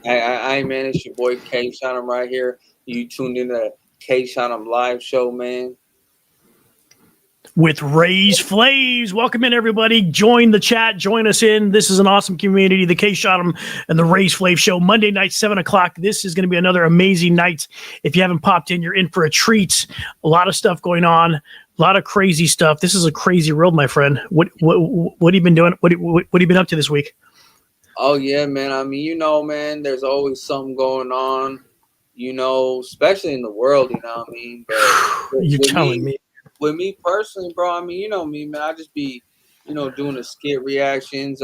Hey, man, it's your boy Kshotem right here. You tuned in to Kshotem live show, man. With Raise Flaves. Welcome in, everybody. Join the chat. Join us in. This is an awesome community. The Kshotem and the Raise Flave show, Monday night, 7 o'clock. This is going to be another amazing night. If you haven't popped in, you're in for a treat. A lot of stuff going on. A lot of crazy stuff. This is a crazy world, my friend. What have you been doing? What have you been up to this week? Oh yeah, man. I mean, man, there's always something going on, especially in the world, what I mean? But You're with telling me, me. with me personally, bro, I mean, you know me, man. I just be, doing the skit reactions.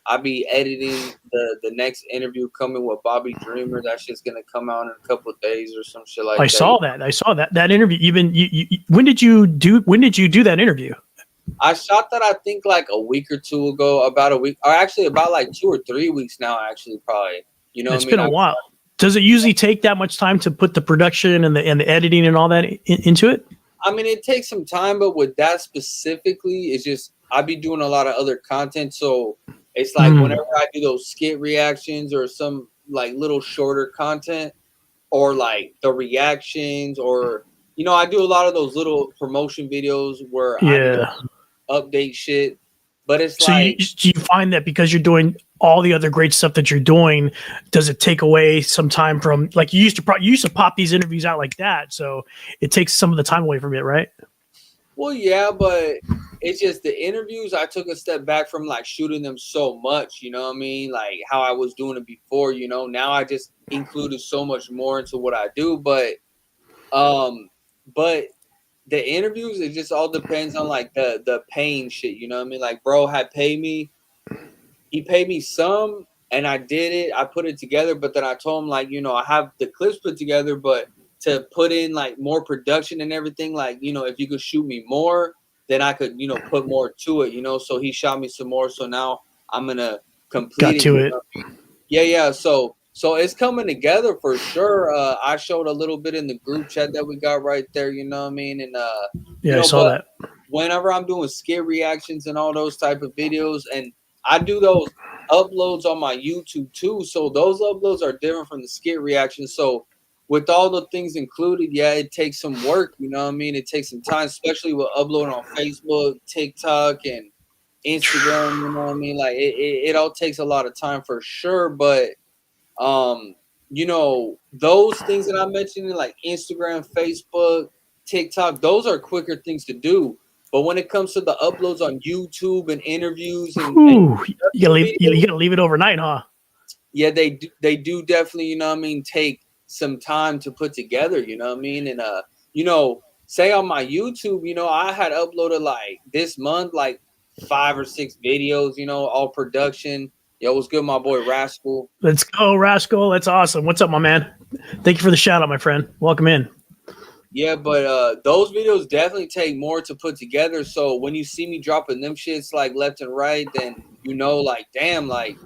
I be editing the next interview coming with Bobby Dreamer. That shit's gonna come out in a couple of days or some shit like I that. saw that. I saw that interview. When did you do that interview? I shot that I think like a week or two ago, about a week, or actually about like 2 or 3 weeks now. Actually, probably. You know what It's I mean? been a while. Does it usually take that much time to put the production and the editing and all that into it? I mean, it takes some time, but with that specifically, it's just I be doing a lot of other content, so it's like whenever I do those skit reactions or some like little shorter content, or like the reactions, or I do a lot of those little promotion videos where I need to update shit. But it's So like, you find that because you're doing all the other great stuff that you're doing, does it take away some time from, like, you used to pop these interviews out like that, so it takes some of the time away from it, right? well, yeah, but it's just the interviews. I took a step back from like shooting them so much, you know what I mean? Like how I was doing it before, now I just included so much more into what I do. But the interviews, it just all depends on like the paying shit, you know what I mean? Like bro had paid me, he paid me some, and I did it. I put it together, but then I told him like, I have the clips put together, but to put in like more production and everything, like, if you could shoot me more, then I could, put more to it. So he shot me some more. So now I'm gonna complete Got to it. Yeah. So it's coming together for sure. I showed a little bit in the group chat that we got right there, you know what I mean? And yeah, I saw that. Whenever I'm doing skit reactions and all those type of videos, and I do those uploads on my YouTube too. So those uploads are different from the skit reactions. So with all the things included, yeah, it takes some work, you know what I mean? It takes some time, especially with uploading on Facebook, TikTok, and Instagram, you know what I mean? Like it all takes a lot of time for sure. But those things that I mentioned, like Instagram, Facebook, TikTok, those are quicker things to do. But when it comes to the uploads on YouTube and interviews and you gotta leave it overnight, huh? Yeah, they do definitely, you know what I mean, take some time to put together, you know what I mean? And say on my YouTube, I had uploaded like this month like 5 or 6 videos, all production. Yo, what's good, my boy Rascal? Let's go, Rascal. That's awesome. What's up, my man? Thank you for the shout out, my friend. Welcome in. Yeah, but those videos definitely take more to put together. So when you see me dropping them shits like left and right, then like, damn, like,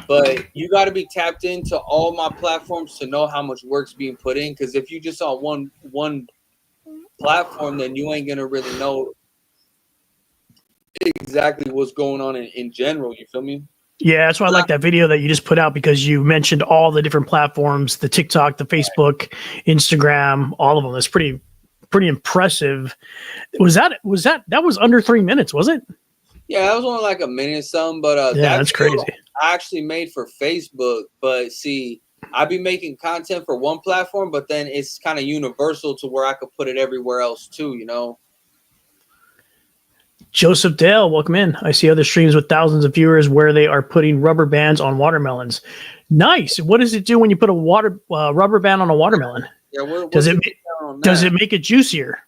but you got to be tapped into all my platforms to know how much work's being put in. Because if you just on one platform, then you ain't gonna really know exactly what's going on in general. You feel me? Yeah, that's why I like that video that you just put out, because you mentioned all the different platforms, the TikTok, the Facebook, Instagram, all of them. That's pretty impressive. That was under 3 minutes, was it? Yeah, that was only like a minute something, but that's crazy. I actually made for Facebook, but see, I'd be making content for one platform, but then it's kind of universal to where I could put it everywhere else too, Joseph Dale, welcome in. I see other streams with thousands of viewers where they are putting rubber bands on watermelons. Nice. What does it do when you put a rubber band on a watermelon? Yeah, does it make it juicier?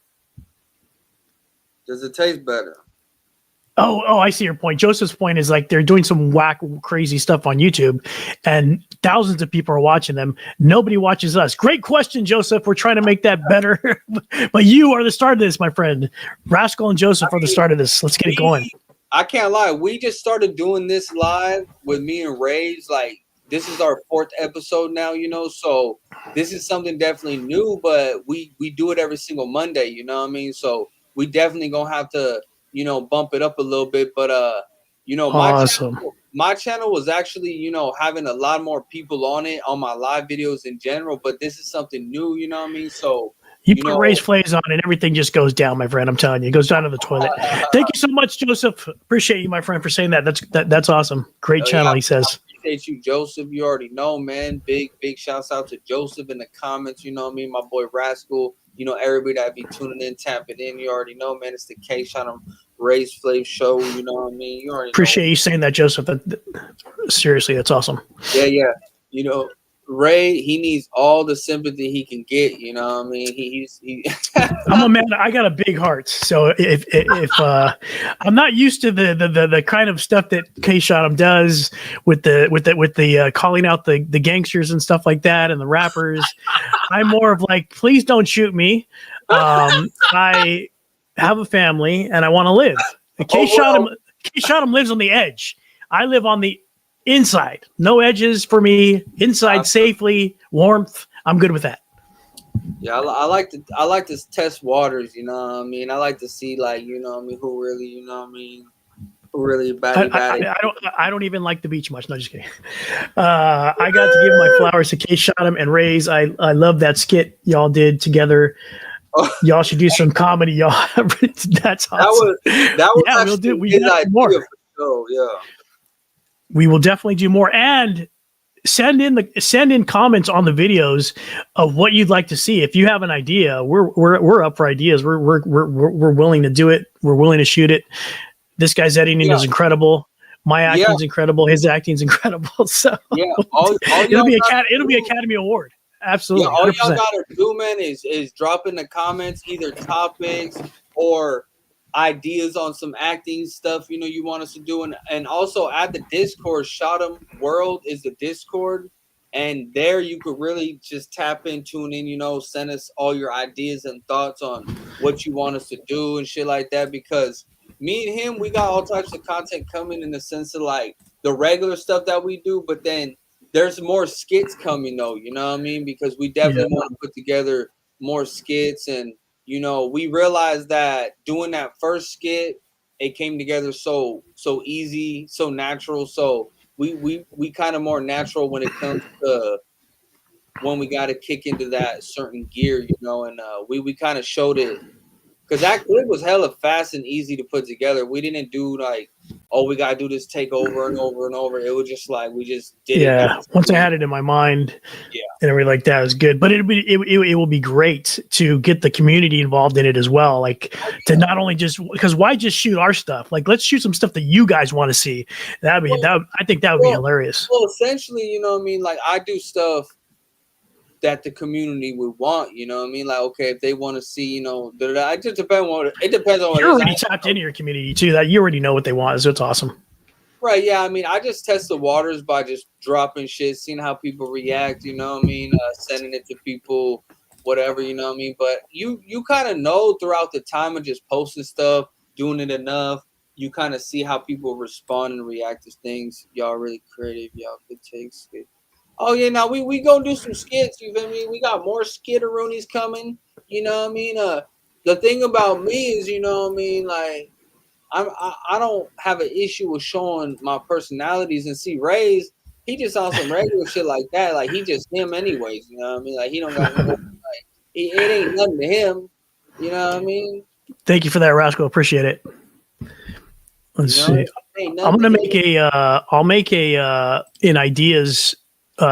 Does it taste better? Oh, I see your point. Joseph's point is like they're doing some whack, crazy stuff on YouTube, and thousands of people are watching them. Nobody watches us. Great question, Joseph. We're trying to make that better, but you are the start of this, my friend. Rascal and Joseph are the start of this. Let's get it going. I can't lie. We just started doing this live with me and Rage. Like, this is our 4th episode now, so this is something definitely new, but we do it every single Monday, you know what I mean? So we definitely gonna have to, bump it up a little bit. But awesome. my channel was actually, having a lot more people on it on my live videos in general, but this is something new, you know what I mean? So, You you put know, Raised Flames on and everything just goes down, my friend. I'm telling you, it goes down to the toilet. Thank you so much, Joseph. Appreciate you, my friend, for saying that. That's awesome. Great yeah, channel, he says. I appreciate you, Joseph. You already know, man. Big shouts out to Joseph in the comments. You know what I mean? My boy Rascal. Everybody that be tuning in, tapping in. You already know, man. It's the Kshotem Raised Flav show. You know what I mean? You already know. Appreciate you saying that, Joseph. Seriously, that's awesome. Yeah. Ray, he needs all the sympathy he can get. You know what I mean? He I'm a man. I got a big heart, so if I'm not used to the kind of stuff that Kshotem does with the calling out the gangsters and stuff like that and the rappers, I'm more of like, please don't shoot me. I have a family and I want to live. Kshotem lives on the edge. I live on the inside. No edges for me. Inside safely, warmth. I'm good with that. Yeah, I like to test waters, you know what I mean? I like to see, like, you know what I mean, who really, you know what I mean, who really batty. I don't even like the beach much. No, just kidding. I got to give my flowers to Kshotem and Rays. I love that skit y'all did together. Y'all should do some comedy, y'all. That's awesome. That was yeah, we'll do. We got more. Yeah. We will definitely do more, and send in comments on the videos of what you'd like to see. If you have an idea, we're up for ideas. We're willing to do it. We're willing to shoot it. This guy's editing is incredible. My acting's incredible. His acting's incredible. So it'll be Academy Award. Absolutely. Yeah, all 100%. Y'all gotta do, man, is drop in the comments either topics or ideas on some acting stuff you want us to do, and also add the Discord. Kshotem World is the Discord, and there you could really just tap in, tune in, send us all your ideas and thoughts on what you want us to do and shit like that, because me and him, we got all types of content coming in the sense of like the regular stuff that we do, but then there's more skits coming though, you know what I mean? Because we definitely want to put together more skits, and we realized that doing that first skit, it came together so easy, so natural. So we kind of more natural when it comes to when we got to kick into that certain gear, and we kind of showed it, because that clip was hella fast and easy to put together. We didn't do like, oh, we gotta do this take over and over and over. It was just like we just did it. Yeah, once I had it in my mind, and everything like that was good. But it will be great to get the community involved in it as well. Like to not only just, because why just shoot our stuff? Like let's shoot some stuff that you guys want to see. I think that would be hilarious. Well, essentially, you know what I mean. Like I do stuff that the community would want, you know what I mean? Like, okay, if they want to see, it just depends on it depends on what you're already tapped into your community too, that you already know what they want, so it's awesome. Right, yeah. I mean, I just test the waters by just dropping shit, seeing how people react, you know what I mean? Sending it to people, whatever, you know what I mean? But you kind of know throughout the time of just posting stuff, doing it enough, you kind of see how people respond and react to things. Y'all really creative, y'all good takes. Oh yeah, now we gonna do some skits. You feel me? We got more skitteroonies coming. You know what I mean? The thing about me is, you know what I mean, like I don't have an issue with showing my personalities. And see, Ray's, he just on some regular shit like that. Like he just him anyways. You know what I mean? Like he don't got like it ain't nothing to him. You know what I mean? Thank you for that, Rascal. Appreciate it. Let's see. I'm gonna make I'll make an ideas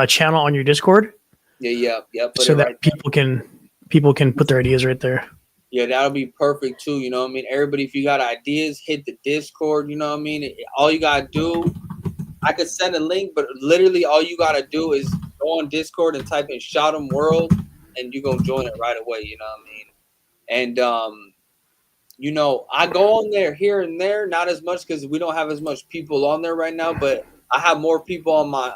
channel on your Discord. Yeah. So that people can put their ideas right there. Yeah, that'll be perfect too. You know what I mean? Everybody, if you got ideas, hit the Discord. You know what I mean? All you gotta do, I could send a link, but literally all you gotta do is go on Discord and type in Kshotem World, and you gonna join it right away. You know what I mean? And I go on there here and there, not as much because we don't have as much people on there right now, but I have more people on my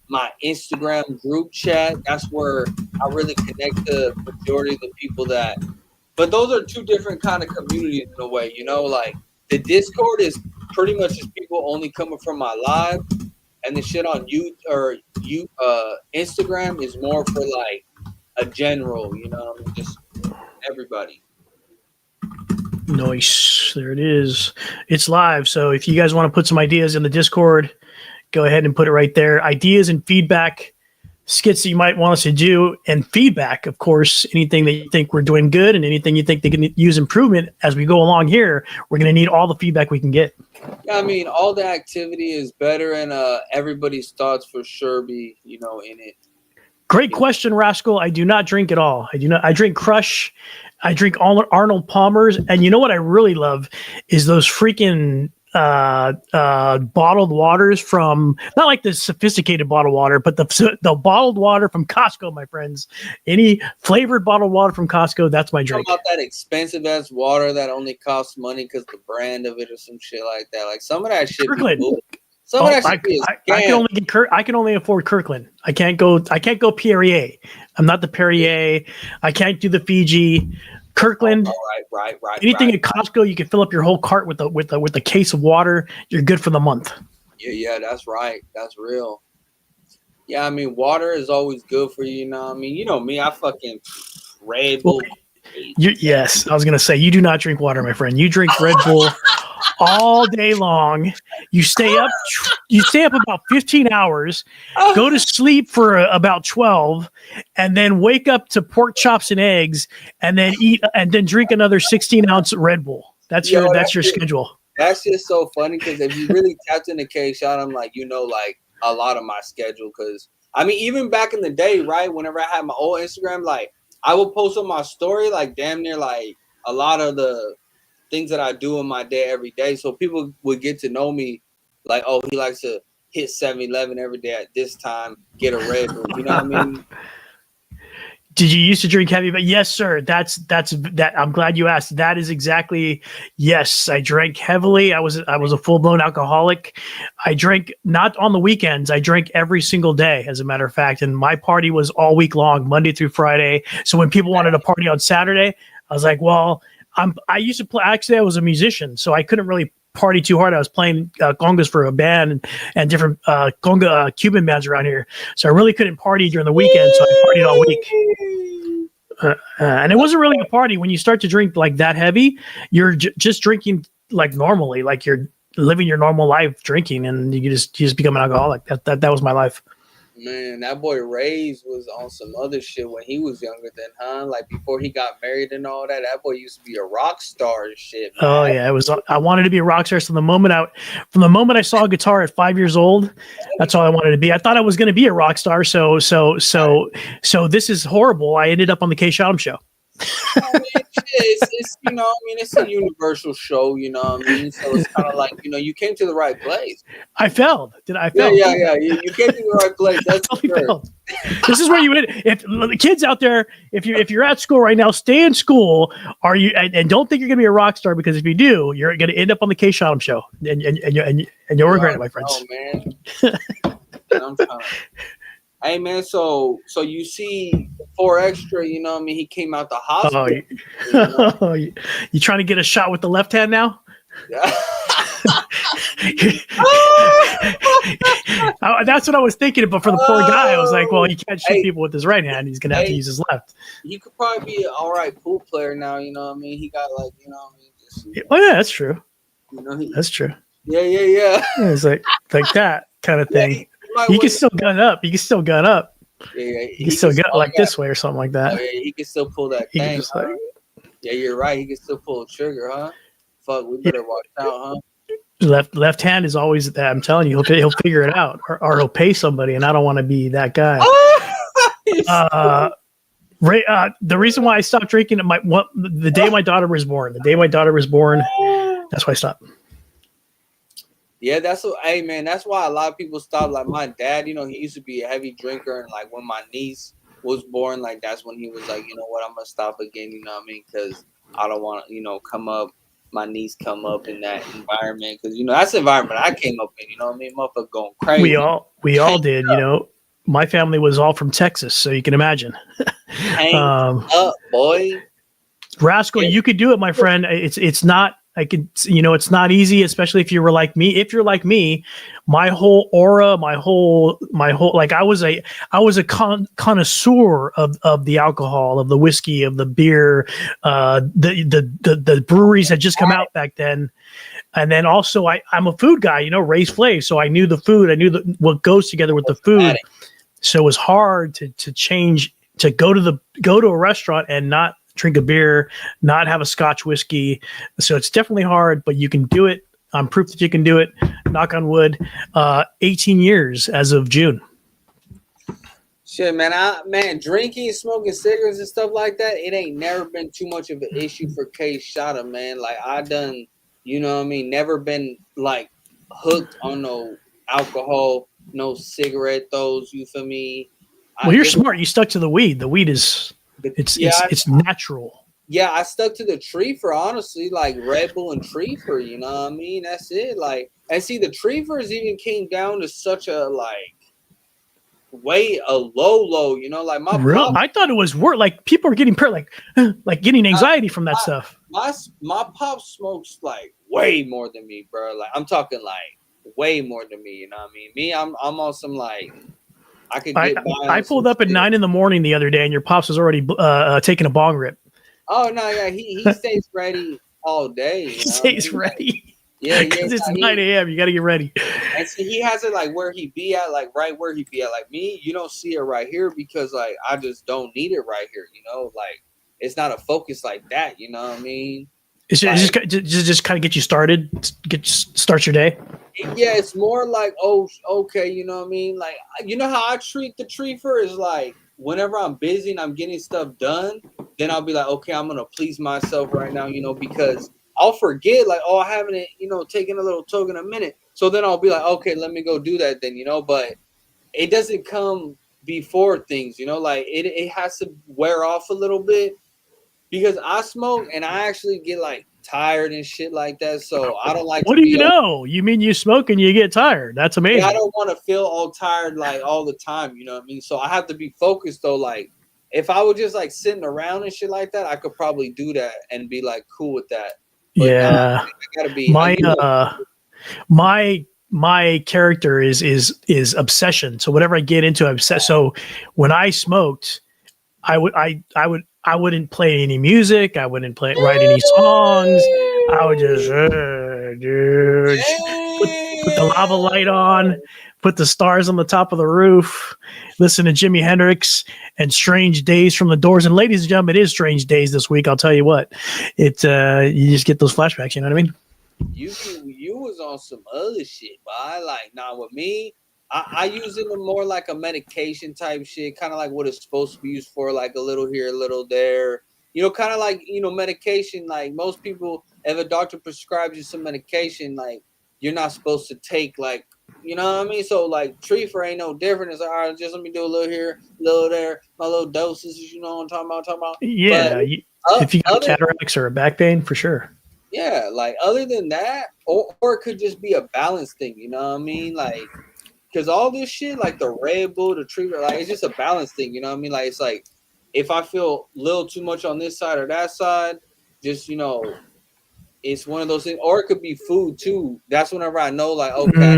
my Instagram group chat. That's where I really connect to the majority of the people that. But those are two different kind of communities in a way, like the Discord is pretty much just people only coming from my live, and the shit on Instagram is more for like a general, just everybody. Nice. There it is. It's live. So if you guys want to put some ideas in the Discord, go ahead and put it right there. Ideas and feedback, skits that you might want us to do, and feedback, of course, anything that you think we're doing good and anything you think they can use improvement as we go along here. We're going to need all the feedback we can get. Yeah, I mean, all the activity is better, and everybody's thoughts for sure be, in it. Great question, Rascal. I do not drink at all. I drink Crush. I drink Arnold Palmer's. And you know what I really love is those freaking bottled waters from, not like the sophisticated bottled water, but the bottled water from Costco, my friends. Any flavored bottled water from Costco, that's my drink. About that expensive ass water that only costs money because the brand of it or some shit like that. Like some of that shit. I can only afford Kirkland. I can't go Perrier. I'm not the Perrier. I can't do the Fiji. Kirkland. Right. Anything at Costco, you can fill up your whole cart with a case of water. You're good for the month. Yeah, that's right. That's real. Yeah, I mean, water is always good for you. You know what I mean? You know me, I fucking Red Bull. Yes, I was gonna say you do not drink water, my friend. You drink Red Bull all day long. You stay up about 15 hours, go to sleep for about 12, and then wake up to pork chops and eggs, and then eat and then drink another 16-ounce Red Bull. That's your schedule. That's just so funny because if you really tapped into Kshotem, like like a lot of my schedule. Because I mean, even back in the day, right? Whenever I had my old Instagram, like I would post on my story, like damn near like a lot of the things that I do in my day every day. So people would get to know me like, oh, he likes to hit 7-Eleven every day at this time, get a Red Bull. You know what I mean? Did you used to drink heavy? But yes, sir. That's I'm glad you asked. That is exactly, yes. I drank heavily. I was a full-blown alcoholic. I drank not on the weekends. I drank every single day, as a matter of fact. And my party was all week long, Monday through Friday. So when people wanted to party on Saturday, I was like, well, I used to play. Actually, I was a musician, so I couldn't really party too hard. I was playing congas for a band and different conga Cuban bands around here, so I really couldn't party during the weekend. So I partied all week, and it wasn't really a party. When you start to drink like that heavy, you're just drinking like normally, like you're living your normal life drinking, and you just become an alcoholic. That was my life. Man, that boy Rays was on some other shit when he was younger than, huh? Like before he got married and all that. That boy used to be a rock star and shit. Man. Oh yeah, it was. I wanted to be a rock star. So from the moment I saw a guitar at 5 years old, that's all I wanted to be. I thought I was going to be a rock star. So this is horrible. I ended up on the Kshotem show. I mean, it's it's a universal show, you know what I mean? So it's kind of like, you came to the right place. I failed. I failed. Yeah. You came to the right place. That's failed. This is where you win. If the kids out there, if you're at school right now, stay in school. And don't think you're going to be a rock star, because if you do, you're going to end up on the Kshotem show, and you'll regret it, my friends. Oh man. I'm trying. Hey man, so you see 4 Extra, you know what I mean? He came out the hospital. You trying to get a shot with the left hand now? Yeah. That's what I was thinking, but for the poor guy, I was like, well, he can't shoot people with his right hand. He's gonna have to use his left. He could probably be an all right pool player now, you know what I mean? He got like, you know what I mean? Oh yeah, that's true. That's true. Yeah. It's like that kind of thing. You can still gun up. Yeah, you can still gun like this way or something like that. Oh, yeah, he can still pull that thing. Yeah, you're right. He can still pull the trigger, huh? Fuck, we better watch out, huh? Left hand is always that. I'm telling you, he'll figure it out, or he'll pay somebody, and I don't want to be that guy. Ray, the reason why I stopped drinking the day my daughter was born. That's why I stopped. Yeah, that's why a lot of people stop. Like my dad, he used to be a heavy drinker, and like when my niece was born, like that's when he was like, you know what, I'm gonna stop again. You know what I mean? Because I don't want to, my niece come up in that environment, because that's the environment I came up in. You know what I mean? Motherfucker going crazy. We all did. My family was all from Texas, so you can imagine. Hang up, boy. Rascal, you could do it, my friend. It's not I could, it's not easy, especially if you were like me. If you're like me, my whole aura, my whole, like I was a connoisseur of the alcohol, of the whiskey, of the beer. The breweries had just come out back then. And then also I'm a food guy, raised Flav. So I knew the food. I knew what goes together with the food. So it was hard to change, to go to a restaurant and not drink a beer, not have a Scotch whiskey. So it's definitely hard, but you can do it. I'm proof that you can do it. Knock on wood. 18 years as of June. Shit, man, drinking, smoking cigarettes and stuff like that, it ain't never been too much of an issue for Kshotem, man. Like I done, never been like hooked on no alcohol, no cigarette, you feel me? Well, you're smart. You stuck to the weed. The weed is it's natural. Yeah, I stuck to the Treefer, honestly, like Red Bull and Treefer, That's it. Like, and see, the Treefers even came down to such a low, like my pop, I thought it was worse. Like people are getting like getting anxiety from that stuff. My pop smokes like way more than me, bro. Like I'm talking like way more than me. You know what I mean? Me, I'm on some like I could get. I pulled up at 9 a.m. the other day, and your pops was already taking a bong rip. Oh no, yeah, he stays ready all day. He stays ready. Yeah, because it's 9 a.m. You got to get ready. And see, he has it like where he be at, like right where he be at. Like me, you don't see it right here because like I just don't need it right here. Like it's not a focus like that. You know what I mean? It's just kind of get you started, start your day. Yeah, it's more like, oh, okay, you know what I mean? Like, how I treat the Treefer is like, whenever I'm busy and I'm getting stuff done, then I'll be like, okay, I'm gonna please myself right now, because I'll forget, like, oh, I haven't, taken a little toke in a minute. So then I'll be like, okay, let me go do that then, but it doesn't come before things, like it has to wear off a little bit because I smoke and I actually get like tired and shit like that. So I don't like. What do you know? You mean you smoke and you get tired? That's amazing. Yeah, I don't want to feel all tired like all the time. You know what I mean? So I have to be focused though. Like if I was just like sitting around and shit like that, I could probably do that and be like cool with that. But yeah, I gotta be my character is obsession. So whatever I get into, I'm obsessed. So when I smoked, I wouldn't play any music. I wouldn't write any songs. I would just put the lava light on, put the stars on the top of the roof, listen to Jimi Hendrix and Strange Days from the Doors. And ladies and gentlemen, it is Strange Days this week. I'll tell you what, you just get those flashbacks. You know what I mean? You was on some other shit, but I like with me. I use it more like a medication type shit, kind of like what it's supposed to be used for, like a little here, a little there. Kind of like, medication. Like most people, if a doctor prescribes you some medication, like you're not supposed to take like, you know what I mean? So like Treefer ain't no different. It's like, all right, just let me do a little here, a little there, my little doses, you know what I'm talking about? Yeah. If you got cataracts or a back pain, for sure. Yeah, like other than that, or it could just be a balance thing, you know what I mean? Like, because all this shit, like the Red Bull, the Treefer, like it's just a balance thing, you know what I mean? Like it's like if I feel a little too much on this side or that side, just it's one of those things. Or it could be food too. That's whenever I know, like, okay,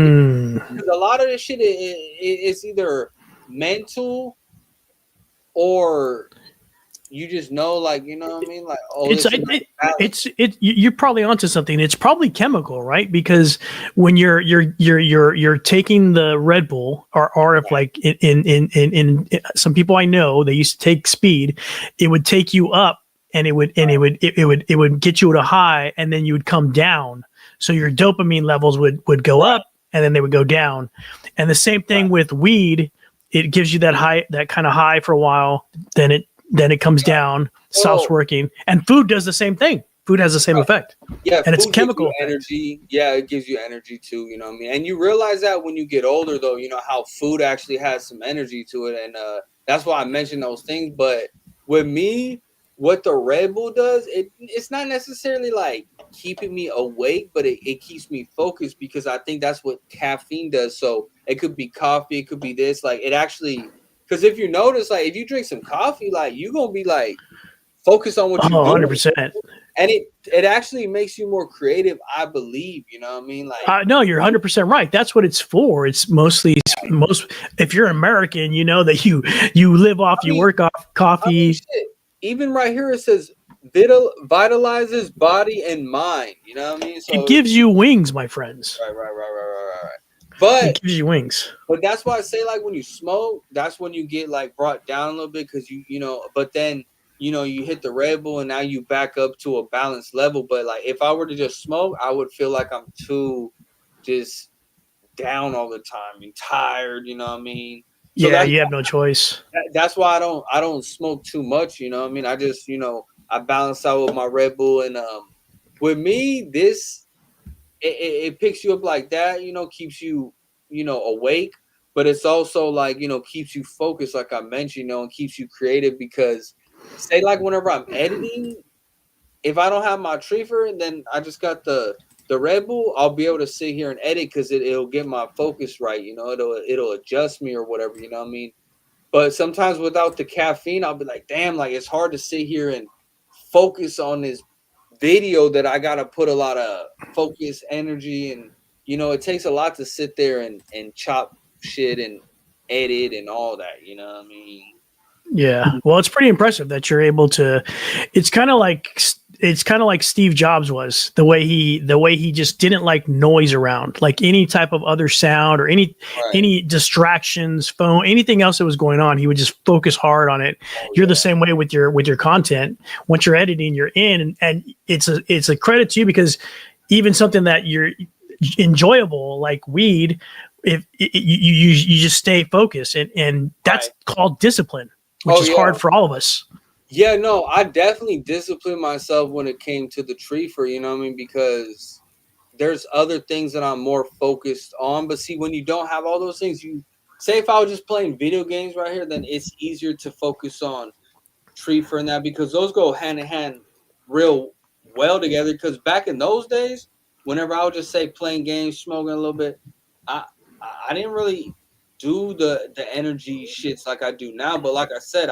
because a lot of this shit it's either mental or you just know, like, you know what I mean? Like, oh, you're probably onto something. It's probably chemical, right? Because when you're taking the Red Bull, or if like in some people I know, they used to take speed, it would take you up and it would get you at a high, and then you would come down. So your dopamine levels would go up and then they would go down. And the same thing with weed, it gives you that high, that kind of high for a while, then it comes down, stops working. And food does the same thing. Food has the same effect. Yeah, and it's chemical energy. Yeah, it gives you energy too, you know what I mean? And you realize that when you get older though, how food actually has some energy to it. And that's why I mentioned those things. But with me, what the Red Bull does, it's not necessarily like keeping me awake, but it keeps me focused, because I think that's what caffeine does. So it could be coffee, it could be this, like it actually, because if you notice, like if you drink some coffee, like you're gonna be like focused on what you're doing. 100%. and it actually makes you more creative, I believe. You know what I mean? Like, No, you're 100% right. That's what it's for. It's mostly most. If you're American, you know that you live off, I you mean, work off I mean, coffee. shit. Even right here, it says vitalizes body and mind. You know what I mean? It So gives you wings, my friends. right. It But gives you wings. that's why I say, like, when you smoke, that's when you get like brought down a little bit, because you know. But then you hit the Red Bull and now you back up to a balanced level. But like, if I were to just smoke, I would feel like I'm too just down all the time and tired. You know what I mean? So Yeah, you have no choice. that's why I don't smoke too much. You know what I mean? I just I balance out with my Red Bull, and with me this it picks you up like that. Keeps you awake, but it's also like keeps you focused, like I mentioned, and keeps you creative, because say like whenever I'm editing, if I don't have my treefer, then I just got the Red Bull, I'll be able to sit here and edit, because it'll get my focus right. It'll adjust me or whatever. You know what I mean? But sometimes without the caffeine, I'll be like, damn, like it's hard to sit here and focus on this video that I gotta put a lot of focus, energy, and it takes a lot to sit there and chop shit and edit and all that. You know what I mean? Yeah. Well, it's pretty impressive that you're able to. It's kind of like Steve Jobs was, the way he just didn't like noise around, like any type of other sound or any Right. any distractions, phone, anything else that was going on. He would just focus hard on it. Oh You're the yeah. same way with your content. Once you're editing, you're in, and it's a credit to you, because even something that you're enjoyable like weed, if you just stay focused, and that's Right. called discipline, which Oh is yeah. hard for all of us. Yeah, no, I definitely disciplined myself when it came to the tree for, you know what I mean? Because there's other things that I'm more focused on. But see, when you don't have all those things, you say if I was just playing video games right here, then it's easier to focus on tree for that, because those go hand in hand real well together. Because back in those days, whenever I would just say playing games, smoking a little bit, I I didn't really do the energy shits like I do now. But like I said,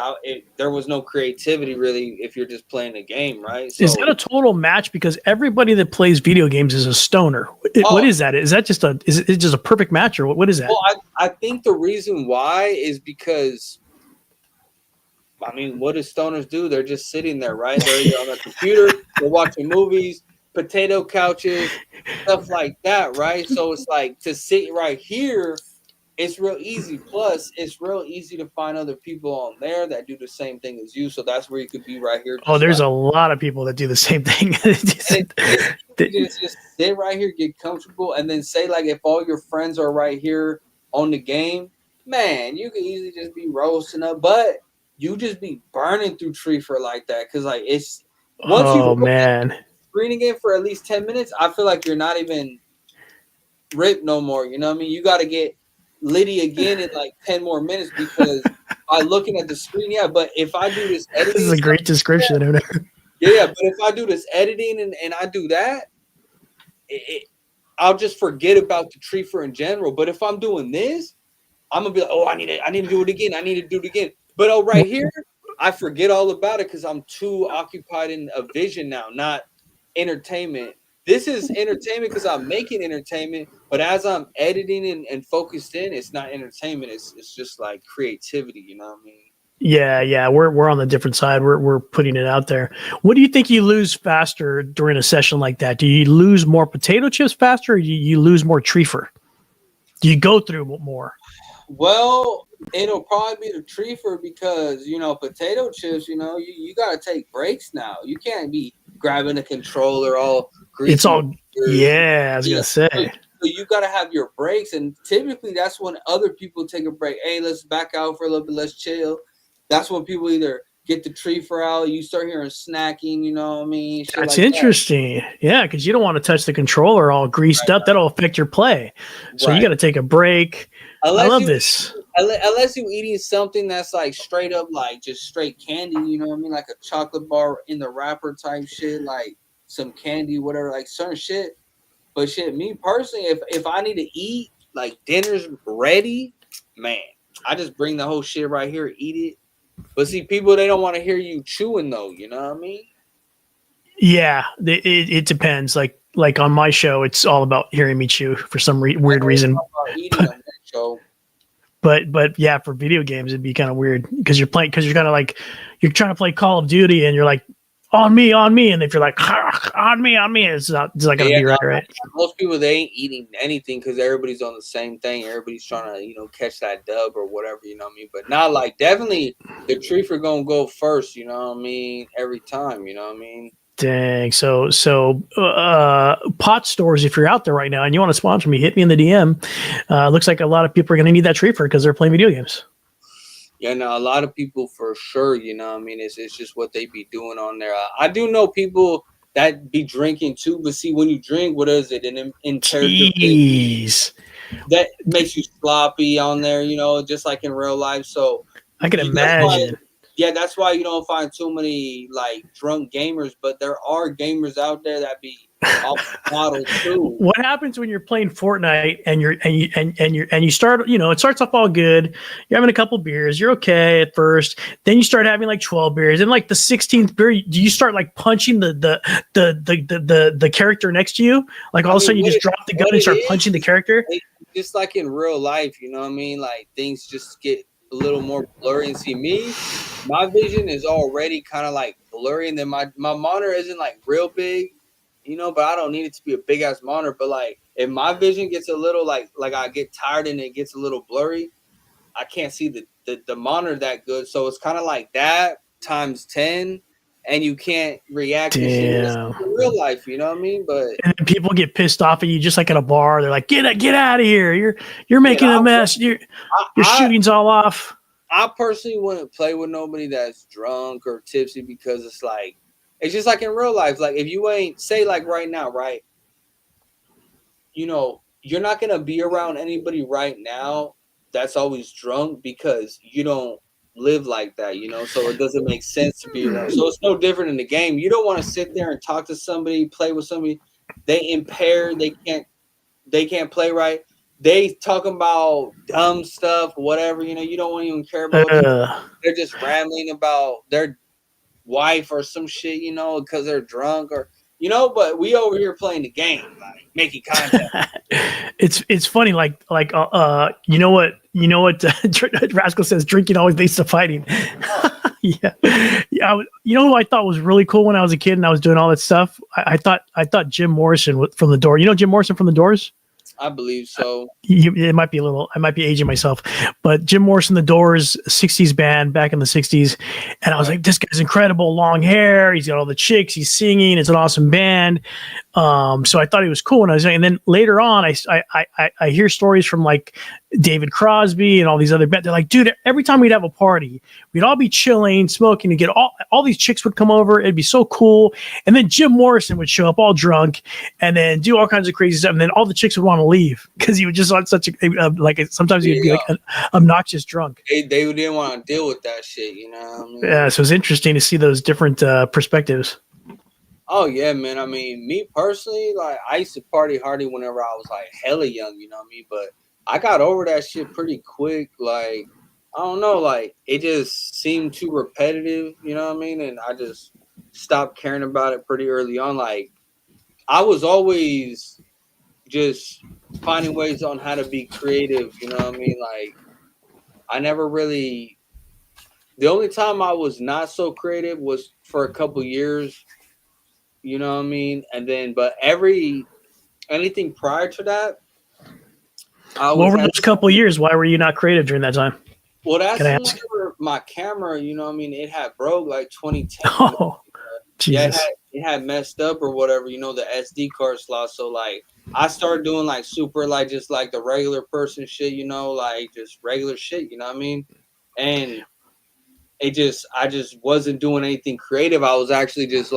there was no creativity really if you're just playing a game, right? Is So that a total match? Because everybody that plays video games is a stoner. What oh is that? Is that just is it just a perfect match, or what is that? well, I think the reason why is because, I mean, what do stoners do? They're just sitting there, right? They're either on their computer, they're watching movies, potato couches, stuff like that, right? So it's like to sit right here, it's real easy. Plus, it's real easy to find other people on there that do the same thing as you. So that's where you could be right here, Oh, just there's like, a lot of people that do the same thing. and it's easy to just sit right here, get comfortable, and then say like if all your friends are right here on the game, man, you can easily just be roasting up, but you just be burning through tree for like that, because like it's once you Oh look at man. the screen again for at least 10 minutes, I feel like you're not even ripped no more. You know what I mean? You got to get litty again in like 10 more minutes, because by looking at the screen, yeah. But if I do this This is editing a stuff, great description. yeah. But if I do this editing and I do that, it, I'll just forget about the tree for in general. But if I'm doing this, I'm gonna be like, oh, I need to do it again. I need to do it again. But oh, right here, I forget all about it because I'm too occupied in a vision now, not entertainment. This is entertainment because I'm making entertainment. But as I'm editing and focused in, it's not entertainment. It's just like creativity. You know what I mean? Yeah, we're on the different side. We're putting it out there. What do you think you lose faster during a session like that? Do you lose more potato chips faster, or do you lose more treefer? Do you go through more? Well, it'll probably be the treefer, because potato chips. You got to take breaks now. You can't be grabbing a controller all It's greasy. all yeah. I was Yeah. gonna say. So you got to have your breaks, and typically that's when other people take a break. Hey, let's back out for a little bit. Let's chill. That's when people either get the treefer out. You start hearing snacking. You know what I mean? Shit That's like that. interesting. Yeah, because you don't want to touch the controller all greased up. That'll affect your play. So you Right. got to take a break. I Unless love you this. unless you eating something that's like straight up, like just straight candy. You know what I mean? Like a chocolate bar in the wrapper type shit, like some candy, whatever, like certain shit. But shit, me personally, if I need to eat, like dinner's ready, man, I just bring the whole shit right here, eat it. But see, people, they don't want to hear you chewing though. You know what I mean? Yeah, it depends. Like on my show, it's all about hearing me chew for some weird reason. About eating on that show. But yeah, for video games, it'd be kind of weird because you're kind of like you're trying to play Call of Duty and you're like on me, and if you're like on me, it's not gonna Yeah, be no, right. most people they ain't eating anything because everybody's on the same thing. Everybody's trying to catch that dub or whatever. You know what I mean? But not like definitely the tree gonna go first. You know what I mean? Every time. You know what I mean? Dang. So pot stores, if you're out there right now and you want to sponsor me, hit me in the DM. Looks like a lot of people are going to need that tree because they're playing video games. Yeah, no, a lot of people for sure. You know what I mean? It's just what they be doing on there. I do know people that be drinking too, but see, when you drink, what is it? An impaired Jeez. that makes you sloppy on there. Just like in real life. So I can imagine. That's why you don't find too many like drunk gamers, but there are gamers out there that be off the bottle too. What happens when you're playing Fortnite and you start, it starts off all good. You're having a couple beers, you're okay at first. Then you start having like 12 beers, and like the 16th beer, do you start like punching the character next to you? Like all of a sudden you just drop the gun and start punching the character? Just like in real life, you know what I mean? Like things just get a little more blurry. And see, my vision is already kind of like blurry, and then my monitor isn't like real big, but I don't need it to be a big ass monitor. But like if my vision gets a little like I get tired and it gets a little blurry, I can't see the monitor that good. So it's kind of like that times 10, and you can't react to shit in real life, you know what I mean? But and people get pissed off at you just like at a bar. They're like, get out of here. You're making a mess. Your shooting's all off. I personally wouldn't play with nobody that's drunk or tipsy because it's just like in real life. Like if you ain't say like right now, right? You're not gonna be around anybody right now that's always drunk because you don't live like that, so it doesn't make sense to be around. So it's no different in the game. You don't want to sit there and talk to somebody, play with somebody. They impaired, they can't play right. They talking about dumb stuff, whatever, you don't even care about. They're just rambling about their wife or some shit, because they're drunk or but we over here playing the game, like making contact. It's funny, like you know what Rascal says, drinking always leads to fighting. yeah. You know who I thought was really cool when I was a kid and I was doing all that stuff? I thought Jim Morrison from The Doors. You know Jim Morrison from The Doors? I believe so. It might be I might be aging myself, but Jim Morrison, The Doors, 60s band back in the 60s. And I was like, this guy's incredible, long hair. He's got all the chicks. He's singing. It's an awesome band. So I thought he was cool. And then later on, I hear stories from like David Crosby and all these other bands. They're like, dude, every time we'd have a party, we'd all be chilling, smoking, and get all these chicks would come over. It'd be so cool. And then Jim Morrison would show up all drunk and then do all kinds of crazy stuff. And then all the chicks would want to leave because he was just on such a sometimes he'd be like an obnoxious drunk. They didn't want to deal with that shit, you know what I mean? Yeah, so it's interesting to see those different perspectives. Oh yeah, man. I mean, me personally, like I used to party hardy whenever I was like hella young, you know what I mean? But I got over that shit pretty quick. Like, I don't know, like it just seemed too repetitive, you know what I mean? And I just stopped caring about it pretty early on. Like, I was always just finding ways on how to be creative, you know what I mean? Like, I never really. The only time I was not so creative was for a couple years. You know what I mean? And then, but anything prior to that, what were those couple years? Why were you not creative during that time? Well, that's whenever my camera, you know what I mean? It had broke like 2010. Oh, Jesus. Yeah, it had messed up or whatever, the SD card slot. So, like, I started doing like super, like, just like the regular person shit, like just regular shit, you know what I mean? And I just wasn't doing anything creative. I was actually just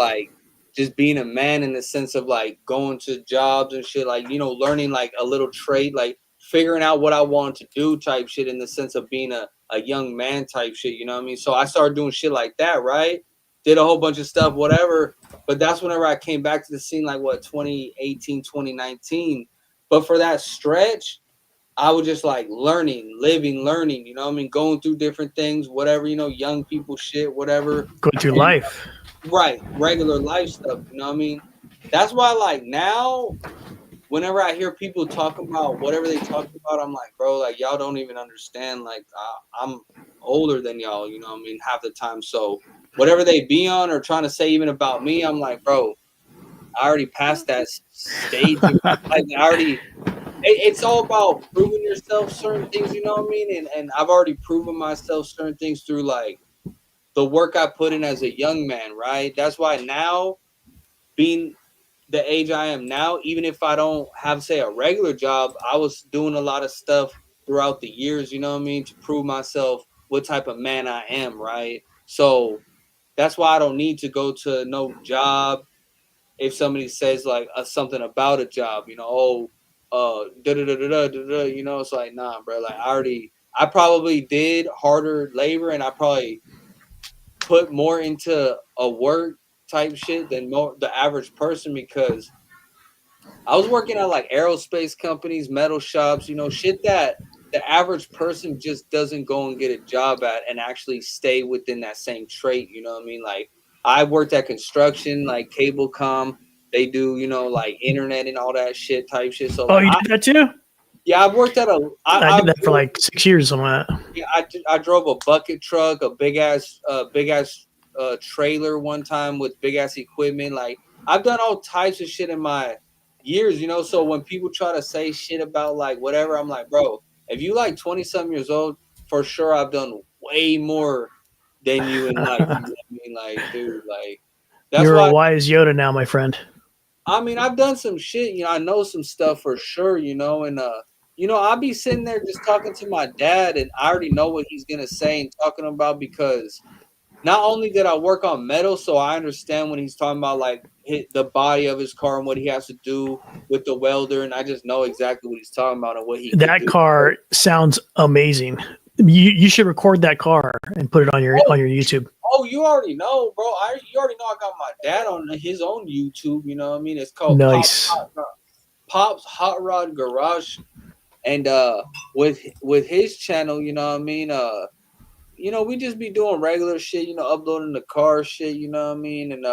being a man in the sense of like going to jobs and shit, like, learning like a little trade, like figuring out what I wanted to do type shit in the sense of being a young man type shit, you know what I mean? So I started doing shit like that, right? Did a whole bunch of stuff, whatever. But that's whenever I came back to the scene, like 2018, 2019. But for that stretch, I was just like learning, living, learning, you know what I mean? Going through different things, whatever, young people shit, whatever. Going through life. right, regular life stuff. You know what I mean? That's why, like now, whenever I hear people talking about whatever they talk about, I'm like, bro, like y'all don't even understand. Like I'm older than y'all. You know what I mean? Half the time, so whatever they be on or trying to say even about me, I'm like, bro, I already passed that stage. Like I already. It's all about proving yourself certain things. You know what I mean? And I've already proven myself certain things through like the work I put in as a young man, right? That's why now, being the age I am now, even if I don't have, say, a regular job, I was doing a lot of stuff throughout the years, you know what I mean, to prove myself what type of man I am, right? So that's why I don't need to go to no job if somebody says like something about a job, you know, da da da da da da, you know, it's like, nah, bro, like I probably did harder labor and I probably put more into a work type shit than the average person because I was working at like aerospace companies, metal shops, you know, shit that the average person just doesn't go and get a job at and actually stay within that same trait. You know what I mean? Like I worked at construction, like cable com. They do, you know, like internet and all that shit type shit. So Oh, like you did that too? yeah, I've worked at a, I did that for like 6 years. Something like that. yeah, I drove a bucket truck, a big ass trailer one time with big ass equipment. Like I've done all types of shit in my years, you know. So when people try to say shit about like whatever, I'm like, bro, if you like 20 something years old, for sure I've done way more than you in life. You know what I mean? Like, dude, like that's You're a why. wise Yoda now, my friend. I mean, I've done some shit, you know, I know some stuff for sure, you know, and you know, I'll be sitting there just talking to my dad and I already know what he's gonna say and talking about because not only did I work on metal, so I understand when he's talking about like the body of his car and what he has to do with the welder, and I just know exactly what he's talking about and what he could That do. car sounds amazing. You should record that car and put it on Oh, your YouTube. oh, you already know, bro. You already know I got my dad on his own YouTube. You know what I mean? It's called Nice. Pop's Hot Rod Garage. And with his channel, you know what I mean, you know, we just be doing regular shit, you know, uploading the car shit, you know what I mean? And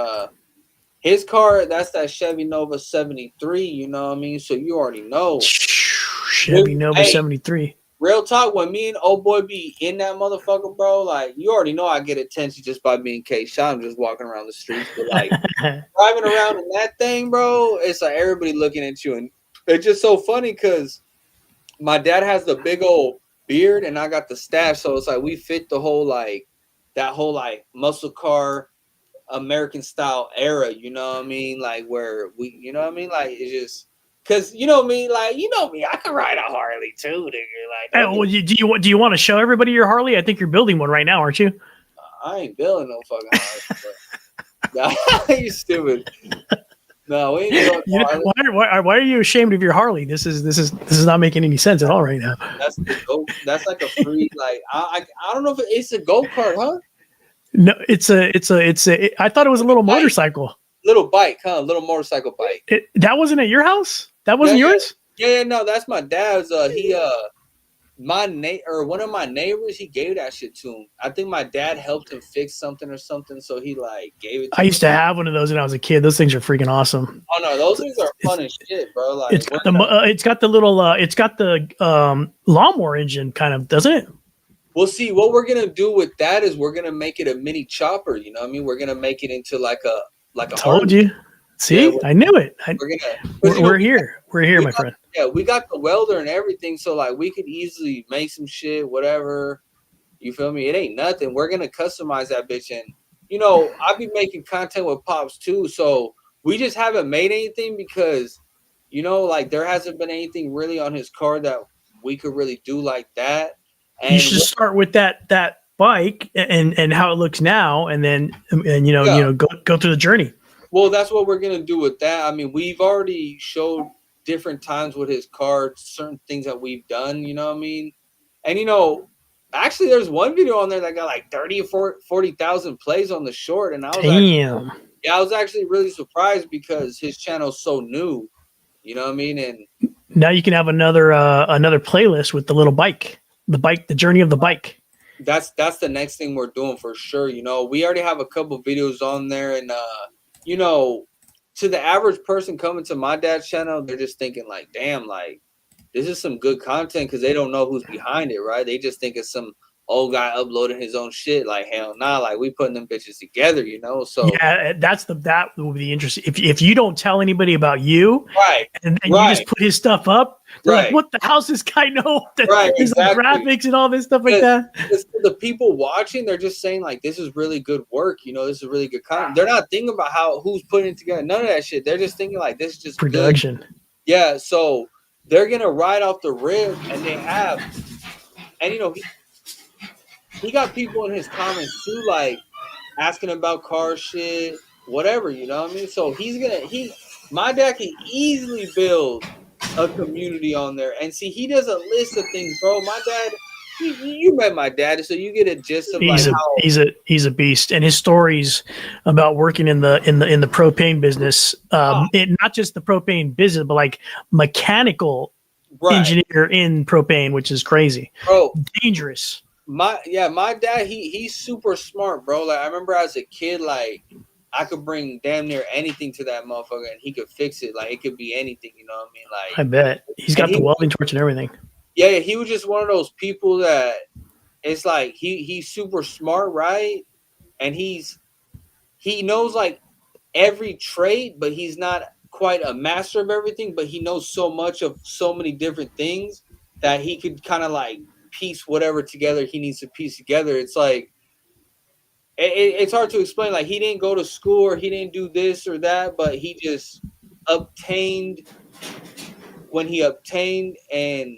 his car, that's that Chevy Nova 73, you know what I mean? So you already know. Chevy Nova Hey, 73. real talk, when me and old boy be in that motherfucker, bro, like you already know I get attention just by being Kshotem, just walking around the streets. But like driving around in that thing, bro, it's like everybody looking at you, and it's just so funny because my dad has the big old beard and I got the stash, so it's like we fit the whole like that whole like muscle car American style era, you know what I mean? Like where we, you know what I mean? Like it's just because you know me, like you know me, I can ride a Harley too, nigga. Like Hey, don't well, get, do you want to show everybody your Harley? I think you're building one right now, aren't you? I ain't building no fucking Harley. Nah, you stupid. No, we ain't building You no know, Harley. why are you ashamed of your Harley? This is not making any sense at all right now. That's the go. That's like a free like I don't know if it's a go kart, huh? No, I thought it was a little Bike, motorcycle. little bike, huh? Little motorcycle bike. That wasn't at your house. That Yeah, wasn't yeah, yours. yeah. No, that's my dad's. He my or one of my neighbors, he gave that shit to him. I think my dad helped him fix something or something, so he like gave it I to me. used to have one of those when I was a kid. Those things are freaking awesome. Oh no, those things are fun as shit, bro. Like It's got the little it's got the lawnmower engine kind of, doesn't it? we'll see what we're gonna do with that is we're gonna make it a mini chopper. You know what I mean? We're gonna make it into like a Told Harley. you. Yeah, See, I knew it. we're gonna because you know We're here. We're here, we my got friend. yeah we got the welder and everything, so like we could easily make some shit, whatever. You feel me? It ain't nothing. We're gonna customize that bitch, and you know, I'll be making content with Pops too. So we just haven't made anything because, you know, like there hasn't been anything really on his car that we could really do like that. You And should start with that bike and how it looks now, and then and yeah, go through the journey. well, that's what we're gonna do with that. I mean, we've already showed different times with his car certain things that we've done. You know what I mean? And you know, actually, there's one video on there that got like 30 or 40,000 plays on the short, and Damn. I was actually really surprised because his channel's so new. You know what I mean? And Now you can have another playlist with the little bike, the journey of the bike. that's the next thing we're doing for sure. You know, we already have a couple videos on there, and you know, to the average person coming to my dad's channel, they're just thinking like, damn, like this is some good content because they don't know who's behind it, right? They just think it's some old guy uploading his own shit. Like hell nah, like we putting them bitches together, you know. So Yeah, that will be interesting. If you don't tell anybody about you, right, and you right, just put his stuff up, they're like, right, "What the hell's this guy know?" right, There's like exactly. graphics and all this stuff like that. Because the people watching, they're just saying like, "This is really good work." You know, this is really good content. They're not thinking about who's putting it together. None of that shit. They're just thinking like, "This is just good." Production. Yeah. So they're gonna ride off the rib, and they have, and you know, he got people in his comments too, like asking about car shit, whatever. You know what I mean? So my dad can easily build a community on there. And see, he does a list of things, bro. My dad, you met my dad, so you get a gist of like how He's a beast, and his stories about working in the propane business, not just the propane business, but like mechanical right, engineer in propane, which is crazy, bro. dangerous. My dad, he's super smart, bro. Like I remember as a kid, like I could bring damn near anything to that motherfucker and he could fix it. Like it could be anything, you know what I mean? I Like, bet he's and got the welding torch and everything. yeah, he was just one of those people that it's like he's super smart, right? And he knows like every trait, but he's not quite a master of everything, but he knows so much of so many different things that he could kind of like piece whatever together he needs to piece together. It's like it's hard to explain. Like he didn't go to school or he didn't do this or that, but he just obtained when he obtained. And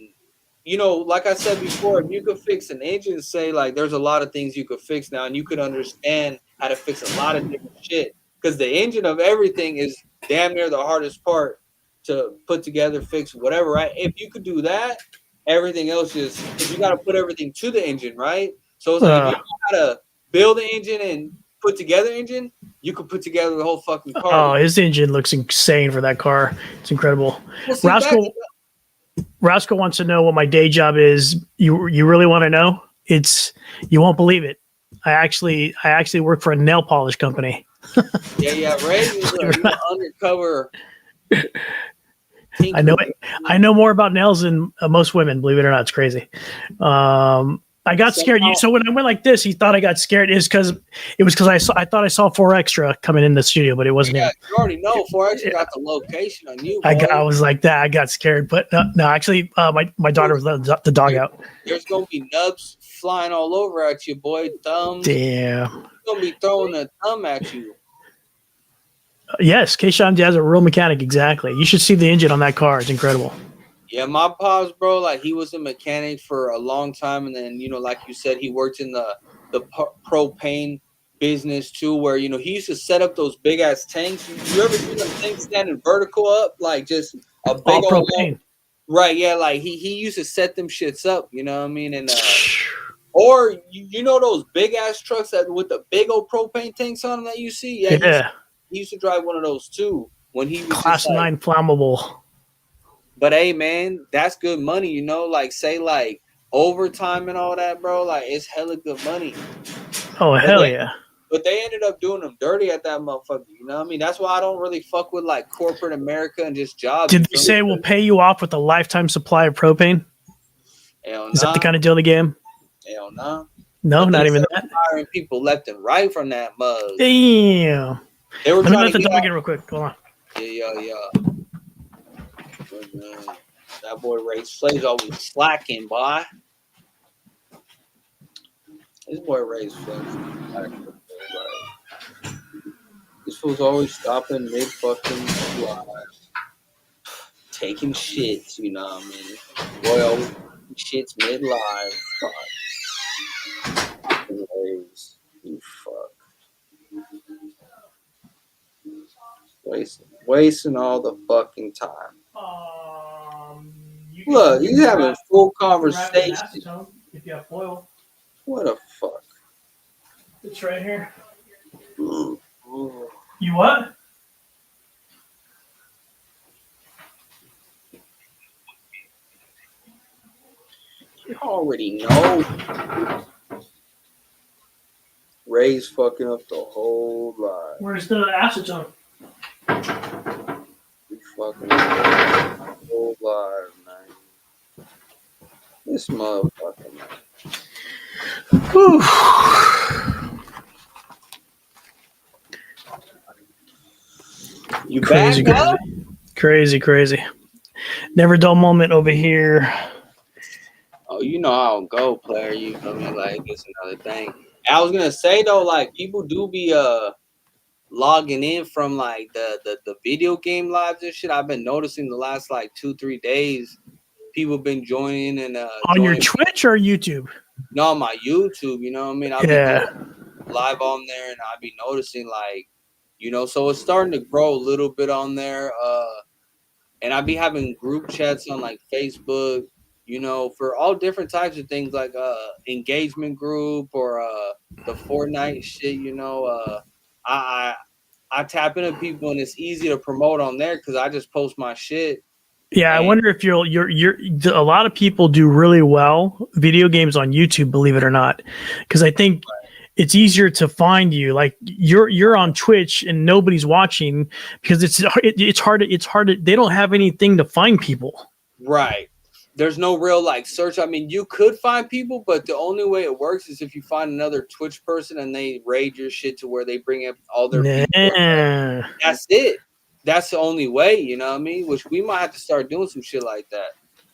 you know, like I said before, if you could fix an engine, say like there's a lot of things you could fix now, and you could understand how to fix a lot of different shit. Because the engine of everything is damn near the hardest part to put together, fix, whatever, right? If you could do that, everything else just because you got to put everything to the engine, right? So it's like if you know how to build an engine and put together engine, you could put together the whole fucking car. Oh, his engine looks insane for that car. It's incredible. Well, see, Roscoe wants to know what my day job is. You really want to know? It's you won't believe it. I actually work for a nail polish company. yeah, Ray is an undercover. I know it. I know more about nails than most women. Believe it or not, it's crazy. I got scared. So when I went like this, he thought I got scared. It was because I thought I saw 4Extra coming in the studio, but it wasn't him. You already know 4Extra got the location on you. Boy. I was like that. I got scared, but no. Actually, my daughter was letting the dog out. There's gonna be nubs flying all over at you, boy. Thumbs. Damn. He's gonna be throwing a thumb at you. Yes, Kshotem has a real mechanic. Exactly. You should see the engine on that car. It's incredible. Yeah, my pops, bro, like he was a mechanic for a long time, and then you know, like you said, he worked in the propane business too, where you know he used to set up those big ass tanks. You ever see them things standing vertical up, like just a big all old propane? Right? Yeah, like he used to set them shits up. You know what I mean? And or you know those big ass trucks that with the big old propane tanks on them that you see? Yeah. He used to drive one of those too when he was Class 9 flammable. But hey, man, that's good money, you know. Like say like overtime and all that, bro. Like it's hella good money. Oh hell yeah! But they ended up doing them dirty at that motherfucker. You know what I mean? That's why I don't really fuck with like corporate America and just jobs. Did they say we'll pay you off with a lifetime supply of propane? Is that the kind of deal they gave? Hell no. No, not even that. Hiring people left and right from that mug. Damn. They were Let me let the dog in real quick. Hold on. Yeah. That boy Ray Slay's always slacking, boy. This boy Ray's slacking. This fool's always stopping mid fucking live, taking shits. You know what I mean? Boy always shits mid live. Rays, you fuck. Wasting all the fucking time. Look, he's having a full conversation. If you have foil. What a fuck. It's right here. Ooh. You what? You already know. Ray's fucking up the whole live. Where's the acetone? We fucking up the whole live, man. This motherfucker, man. Whew. You Crazy, back crazy, now? crazy. Never dull moment over here. Oh, you know how it go, player. You feel me? Like it's another thing. I was gonna say though, like people do be logging in from like the video game lives and shit. I've been noticing the last like 2-3 days, people been joining and On your joining. Twitch or YouTube? No, on my YouTube. You know what I mean? I'll be Yeah. going live on there, and I'll be noticing like, so it's starting to grow a little bit on there. And I'll be having group chats on like Facebook, for all different types of things like engagement group or the Fortnite shit, I I tap into people and it's easy to promote on there because I just post my shit. Yeah, I And wonder if you're a lot of people do really well video games on YouTube, believe it or not, because I think it's easier to find you. Like you're on Twitch and nobody's watching because it's hard. They don't have anything to find people. right. There's no real like search. I mean, you could find people, but the only way it works is if you find another Twitch person and they raid your shit to where they bring up all their people. Nah. That's it. That's the only way, you know what I mean? Which we might have to start doing some shit like that.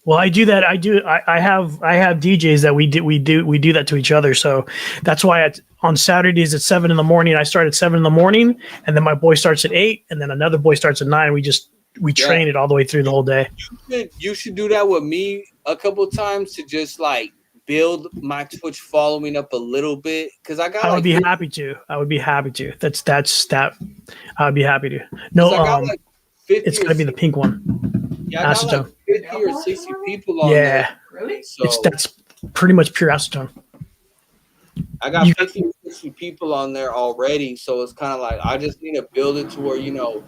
Well, I do that. I have DJs that we do that to each other. So that's why on Saturdays at 7 a.m. I start at 7 a.m, and then my boy starts at 8, and then another boy starts at 9. We train it all the way through the whole day. You should do that with me a couple of times to just like build my Twitch following up a little bit because I got. I would be happy to. I would be happy to. That's that. I would be happy to. No, like it's gonna be the pink one. Yeah, I got like 50 or 60 people on there. Really? So that's pretty much pure acetone. I got 50 or 60 people on there already, so it's kind of like I just need to build it to where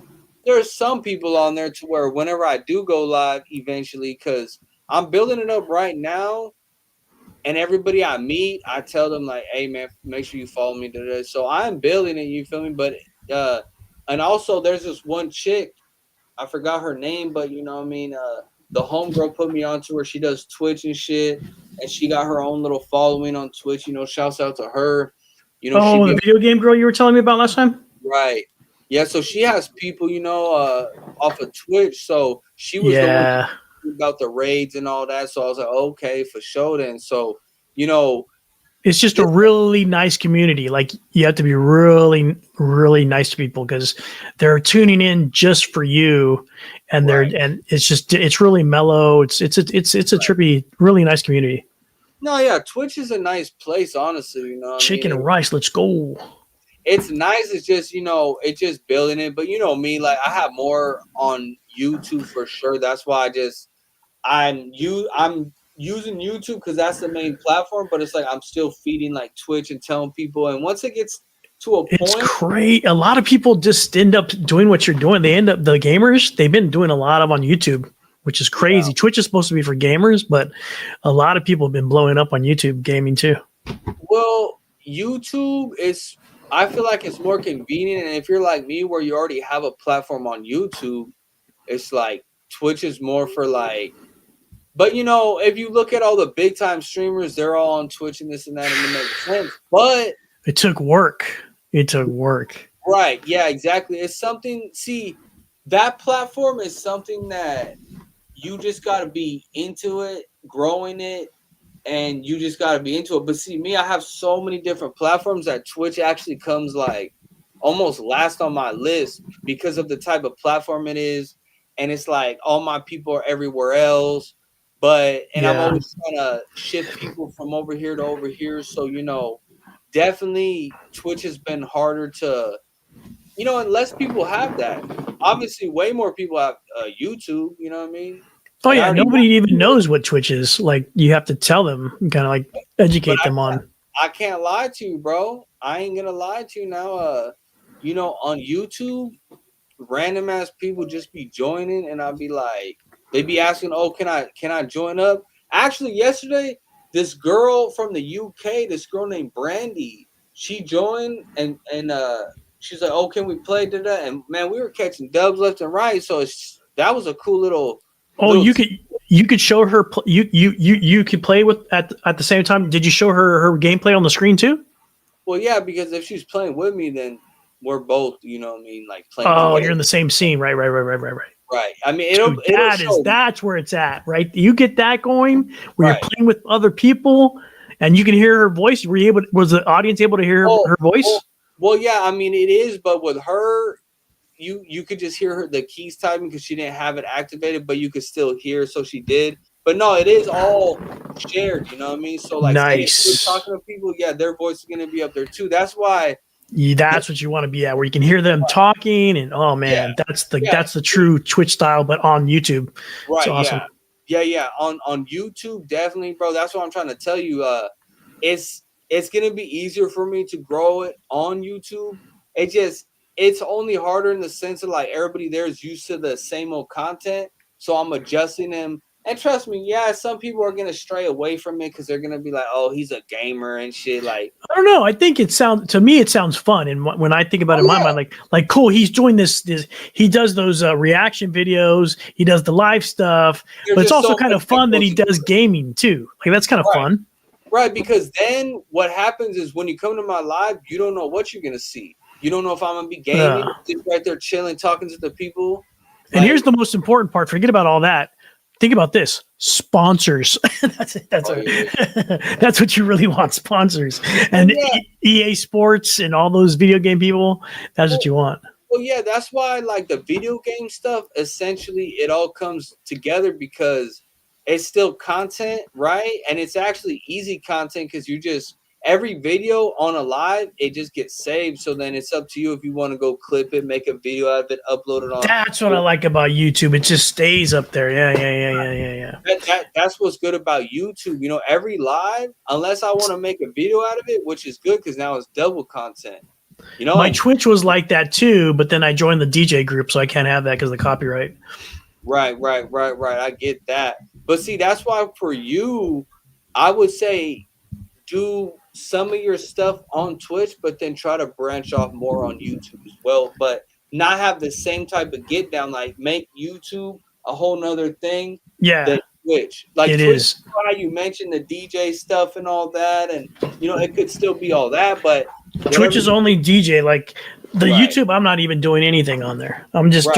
there's some people on there to where whenever I do go live eventually, because I'm building it up right now, and everybody I meet, I tell them like, hey man, make sure you follow me today. So I'm building it, you feel me? But and also there's this one chick, I forgot her name, but you know what I mean, the homegirl put me onto her. She does Twitch and shit, and she got her own little following on Twitch. Shouts out to her. The video game girl you were telling me about last time? Right. Yeah, so she has people, off of Twitch. So she was the one about the raids and all that. So I was like, okay, for sure then. So, it's just a really nice community. Like you have to be really, really nice to people because they're tuning in just for you, and it's really mellow. It's a trippy, really nice community. No, yeah, Twitch is a nice place, honestly. Chicken and rice, let's go. It's nice. It's just it's just building it. But me, like I have more on YouTube for sure. That's why I'm using YouTube because that's the main platform, but it's like I'm still feeding like Twitch and telling people. And once it gets to a point, it's great. A lot of people just end up doing what you're doing. They end up the gamers. They've been doing a lot of on YouTube, which is crazy. Yeah. Twitch is supposed to be for gamers, but a lot of people have been blowing up on YouTube gaming too. Well, YouTube is. I feel like it's more convenient, and if you're like me, where you already have a platform on YouTube, it's like Twitch is more for like. But if you look at all the big time streamers, they're all on Twitch and this and that, and it makes sense. But it took work. Right. Yeah, exactly. It's something. See, that platform is something that you just got to be into it, growing it, and you just got to be into it. But see, me, I have so many different platforms that Twitch actually comes like almost last on my list because of the type of platform it is. And it's like all my people are everywhere else. I'm always trying to shift people from over here to over here. So, definitely Twitch has been harder to, and less people have that. Obviously, way more people have YouTube, you know what I mean? Oh, yeah. Nobody even knows what Twitch is. Like, you have to tell them, kind of like educate them on. I can't lie to you, bro. I ain't going to lie to you now. On YouTube, random ass people just be joining, and I'll be like, they be asking, oh, can I join up? Actually, yesterday, this girl from the UK, this girl named Brandy, she joined and she's like, "Oh, can we play today?" And man, we were catching dubs left and right. So that was a cool Oh, little. you could show her you could play with at the same time. Did you show her gameplay on the screen too? Well, yeah, because if she's playing with me, then we're both, you know what I mean, like playing Oh, together. you're in the same scene, right? Right. I mean, Dude, it'll show. that's where it's at, right? You get that going where Right. you're playing with other people and you can hear her voice. Was the audience able to hear her voice? Well, yeah. I mean, it is, but with her, you could just hear the keys typing because she didn't have it activated, but you could still hear. So she did. But no, it is all shared. You know what I mean? So like, nice. say if you're talking to people, yeah, their voice is gonna be up there too. That's why. Yeah, that's what you want to be at, where you can hear them talking, and oh man, that's the true Twitch style, but on YouTube. Right. It's awesome. Yeah. On YouTube, definitely, bro. That's what I'm trying to tell you. It's gonna be easier for me to grow it on YouTube. It's only harder in the sense of like everybody there is used to the same old content, so I'm adjusting them. And trust me, yeah, some people are gonna stray away from it because they're gonna be like, "Oh, he's a gamer and shit." Like, I don't know. I think it sounds fun, and when I think about it in my mind, like cool. He's doing this. He does those reaction videos. He does the live stuff, but it's also kind of fun that he does gaming too. Like that's kind of fun, right? Because then what happens is when you come to my live, you don't know what you're gonna see. You don't know if I'm gonna be gaming, just right there chilling, talking to the people. And here's the most important part. Forget about all that. Think about this: sponsors. That's what you really want. Sponsors and EA Sports and all those video game people. That's what you want. Well, yeah, that's why like the video game stuff. Essentially, it all comes together because it's still content, right? And it's actually easy content because you just every video on a live, it just gets saved. So then it's up to you if you want to go clip it, make a video out of it, upload it on. That's what I like about YouTube. It just stays up there. Yeah. That's what's good about YouTube. You know, every live, unless I want to make a video out of it, which is good because now it's double content. You know, my Twitch was like that too, but then I joined the DJ group, so I can't have that because of the copyright. Right. I get that. But see, that's why for you, I would say do some of your stuff on Twitch, but then try to branch off more on YouTube as well, but not have the same type of get down, like make YouTube a whole nother thing. Yeah. Twitch. Like it Twitch is. How you mentioned the DJ stuff and all that, and you know, it could still be all that, but Twitch is only DJ. Like the YouTube, I'm not even doing anything on there. I'm just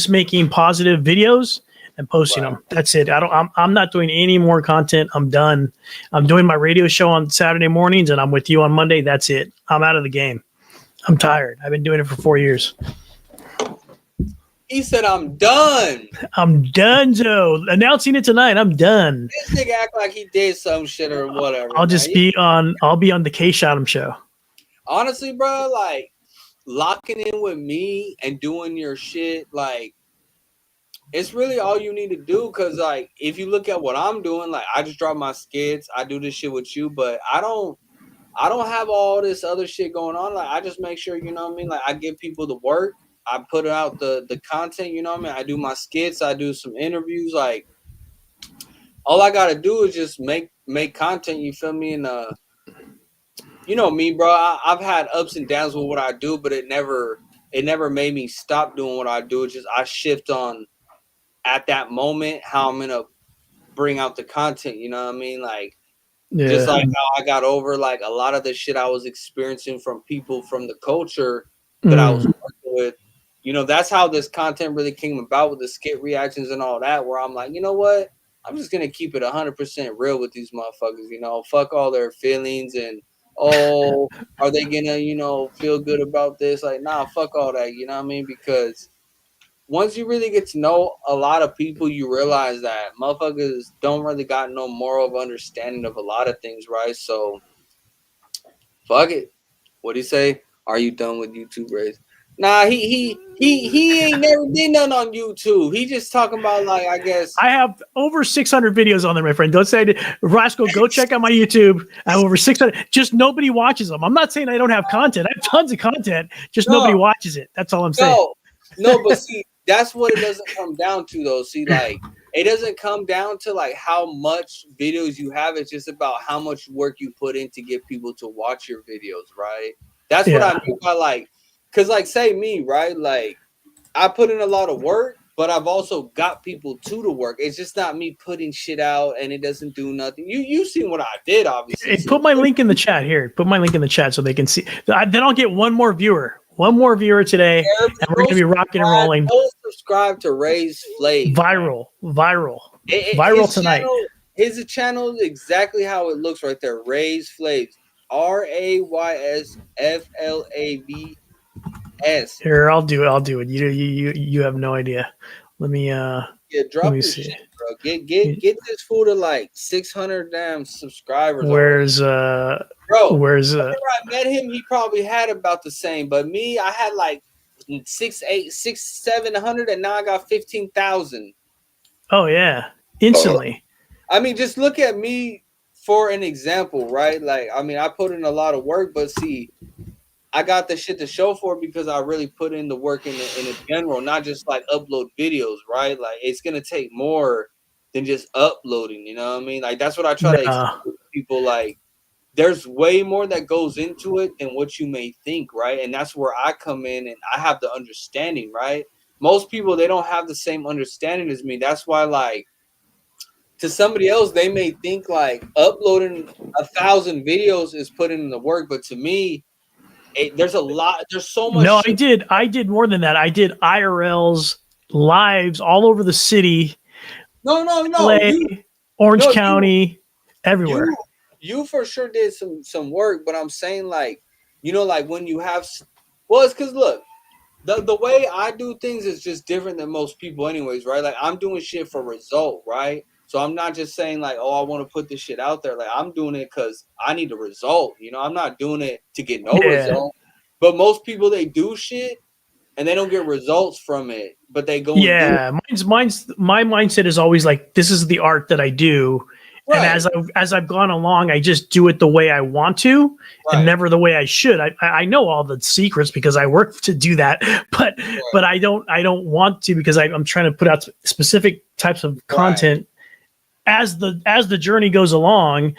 making positive videos and posting them. That's it. I'm not doing any more content. I'm done. I'm doing my radio show on Saturday mornings and I'm with you on Monday. That's it. I'm out of the game. I'm tired. I've been doing it for 4 years. He said, I'm done. I'm done, Joe. Announcing it tonight. I'm done. This nigga act like he did some shit or whatever. I'll be on the Kshotem show. Honestly, bro, like locking in with me and doing your shit, like it's really all you need to do. Because like if you look at what I'm doing, like I just drop my skits, I do this shit with you, but I don't have all this other shit going on. Like I just make sure, you know what I mean, like I give people the work, I put out the content, you know what I mean, I do my skits, I do some interviews. Like all I gotta do is just make content, you feel me? And you know me, bro, I've had ups and downs with what I do, but it never made me stop doing what I do. It's just I shift on at that moment how I'm gonna bring out the content, you know what I mean? Like just like how I got over like a lot of the shit I was experiencing from people from the culture that I was working with. You know, that's how this content really came about with the skit reactions and all that, where I'm like, you know what? I'm just gonna keep it 100% real with these motherfuckers, you know, fuck all their feelings and are they gonna, you know, feel good about this? Like, nah, fuck all that, you know what I mean? Because once you really get to know a lot of people, you realize that motherfuckers don't really got no moral of understanding of a lot of things, right? So, fuck it. What'd he say? Are you done with YouTube, Rays? Nah, he ain't never did nothing on YouTube. He just talking about like, I guess I have over 600 videos on there, my friend. Don't say it. Rascal, go check out my YouTube. I have over 600. Just nobody watches them. I'm not saying I don't have content. I have tons of content. Just nobody watches it. That's all I'm saying. No, but see, that's what it doesn't come down to though. See, like it doesn't come down to like how much videos you have. It's just about how much work you put in to get people to watch your videos, right? That's what I Yeah. mean by like, cause like say me, right? Like I put in a lot of work, but I've also got people to the work. It's just not me putting shit out and it doesn't do nothing. You seen what I did, obviously. Hey, So put my link in the chat here. Put my link in the chat so they can see. Then I'll get one more viewer. One more viewer today, and we're going to be rocking and rolling. Go subscribe to Ray's Flav. Viral tonight. His channel is exactly how it looks right there. Ray's Flavs. RAYSFLAVS. Here, I'll do it. You have no idea. Let me Yeah, let drop me your see. shit, bro. Get this fool to like 600 damn subscribers. Where's bro? where's Whenever I met him, he probably had about the same. But me, I had like 700, and now I got 15,000. Oh yeah, instantly. I mean, just look at me for an example, right? Like, I mean, I put in a lot of work, but see, I got the shit to show for it because I really put in the work in a general, not just like upload videos, right? Like, it's gonna take more than just uploading. You know what I mean? Like, that's what I try to explain to people. Like, there's way more that goes into it than what you may think, right? And that's where I come in and I have the understanding, right? Most people, they don't have the same understanding as me. That's why, like, to somebody else, they may think like uploading 1,000 videos is putting in the work, but to me, there's a lot. There's so much. No, I did more than that. I did IRLs, lives all over the city. No. LA, Orange County, everywhere. You for sure did some work, but I'm saying like, like when you have, well, it's because look, the way I do things is just different than most people, anyways, right? Like I'm doing shit for result, right? So I'm not just saying like, oh, I want to put this shit out there. Like I'm doing it because I need a result. I'm not doing it to get no result. But most people, they do shit and they don't get results from it, but they go and do it. Mine's my mindset is always like, this is the art that I do. Right. And as I've gone along, I just do it the way I want to, and never the way I should. I know all the secrets because I work to do that, but I don't want to because I'm trying to put out specific types of content as the journey goes along.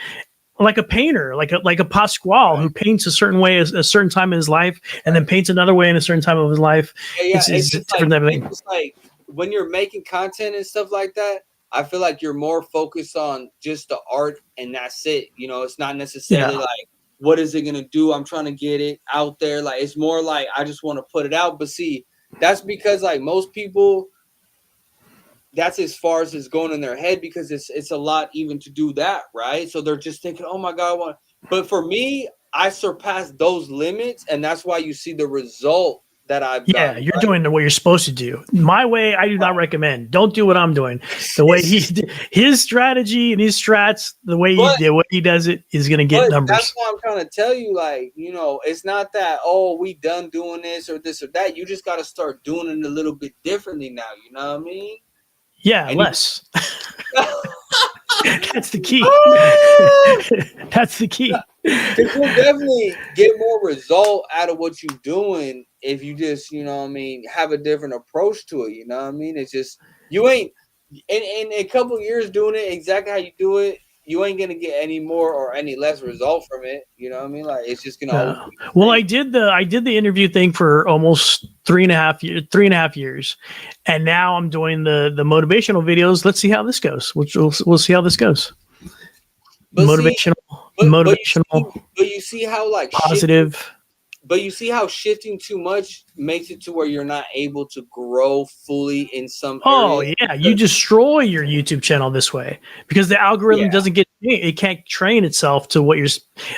Like a painter, like a Pasquale who paints a certain way a certain time in his life, and then paints another way in a certain time of his life. Yeah, it's different type of thing. It's like when you're making content and stuff like that, I feel like you're more focused on just the art and that's it. It's not necessarily like, what is it gonna do? I'm trying to get it out there. Like it's more like I just want to put it out. But see, that's because like most people, that's as far as it's going in their head because it's a lot even to do that, right? So they're just thinking, oh my God, but for me, I surpassed those limits, and that's why you see the result that I've gotten. Yeah, you're doing what you're supposed to do. My way, I do not recommend. Don't do what I'm doing. The way his strategy and his strats, the way he does it is going to get numbers. That's why I'm trying to tell you, like, it's not that, oh, we done doing this or that. You just got to start doing it a little bit differently now. You know what I mean? Yeah, and less. That's the key. That's the key. Because you'll definitely get more result out of what you're doing if you just, have a different approach to it. You know what I mean? It's just, you ain't, in a couple of years doing it exactly how you do it, you ain't gonna get any more or any less result from it. You know what I mean? Like it's just gonna. Well, I did the interview thing for almost 3.5 years, and now I'm doing the motivational videos. Let's see how this goes. We'll see how this goes. But motivational. But you see how like positive. But you see how shifting too much makes it to where you're not able to grow fully in some areas. Oh yeah, you destroy your YouTube channel this way because the algorithm it can't train itself to what you're.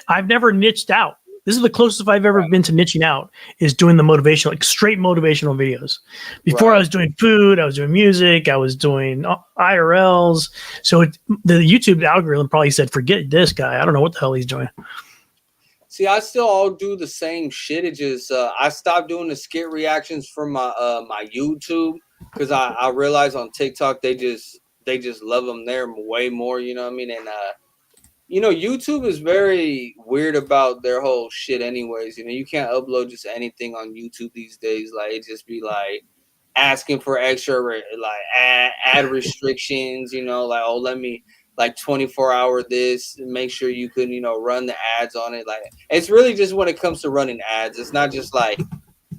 I've never niched out. This is the closest I've ever been to niching out is doing the motivational, like straight motivational videos. Before I was doing food, I was doing music, I was doing IRLs. So the YouTube algorithm probably said, forget this guy. I don't know what the hell he's doing. See, I still all do the same shit. It just I stopped doing the skit reactions for my my YouTube because I realized on TikTok they just love them there way more. You know what I mean? And YouTube is very weird about their whole shit. Anyways, you can't upload just anything on YouTube these days. Like it just be like asking for extra like ad restrictions, you know, like, oh, let me like 24-hour this, make sure you can, you know, run the ads on it. Like, it's really just when it comes to running ads, it's not just like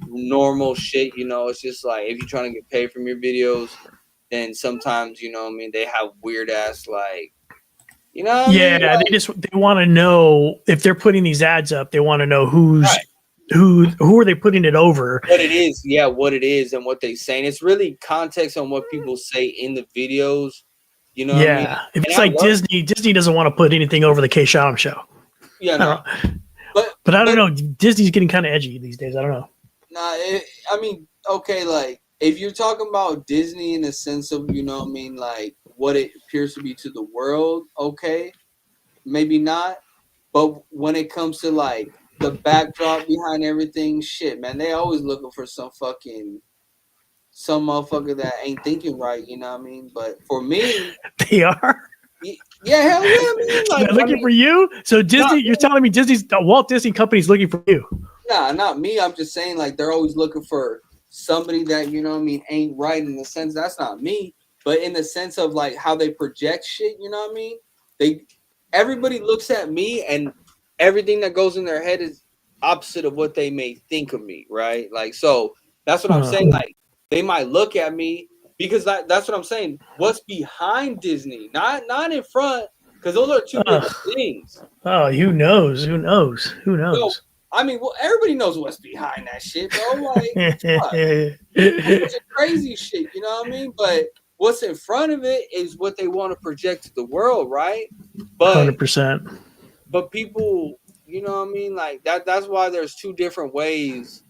normal shit, you know. It's just like if you're trying to get paid from your videos, then sometimes, you know what I mean, they have weird ass, like, you know what I mean, Yeah, like, they want to know if they're putting these ads up. They want to know right, who are they putting it over. what it is, yeah, what it is and what they saying. It's really context on what people say in the videos, you know what I mean. Yeah, if And it's I like love, Disney doesn't want to put anything over the Kshotem show. yeah, I no, don't, but but I don't but know. Disney's getting kind of edgy these days. I don't know. nah, I mean, okay, like if you're talking about Disney in the sense of, you know what I mean, like what it appears to be to the world, okay, maybe not. But when it comes to like the backdrop behind everything, shit, man, they always looking for some motherfucker that ain't thinking right, you know what I mean? But for me, They are. yeah, hell yeah, man. So they're Like, I looking mean, for you. So not Disney, you're me, telling me Disney's Walt Disney Company's looking for you. nah, not me. I'm just saying, like, they're always looking for somebody that, you know what I mean, ain't right in the sense that's not me, but in the sense of like how they project shit, you know what I mean? They Everybody looks at me and everything that goes in their head is opposite of what they may think of me, right? Like, so that's what I'm saying. Like, they might look at me because that's what I'm saying. What's behind Disney, not in front, because those are two different things. Oh, who knows? Who knows? Who So, knows? I mean, well, everybody knows what's behind that shit, bro. Like, fuck, people pushing crazy shit, you know what I mean? But what's in front of it is what they want to project to the world, right? But 100%. people, you know what I mean? Like that's why there's two different ways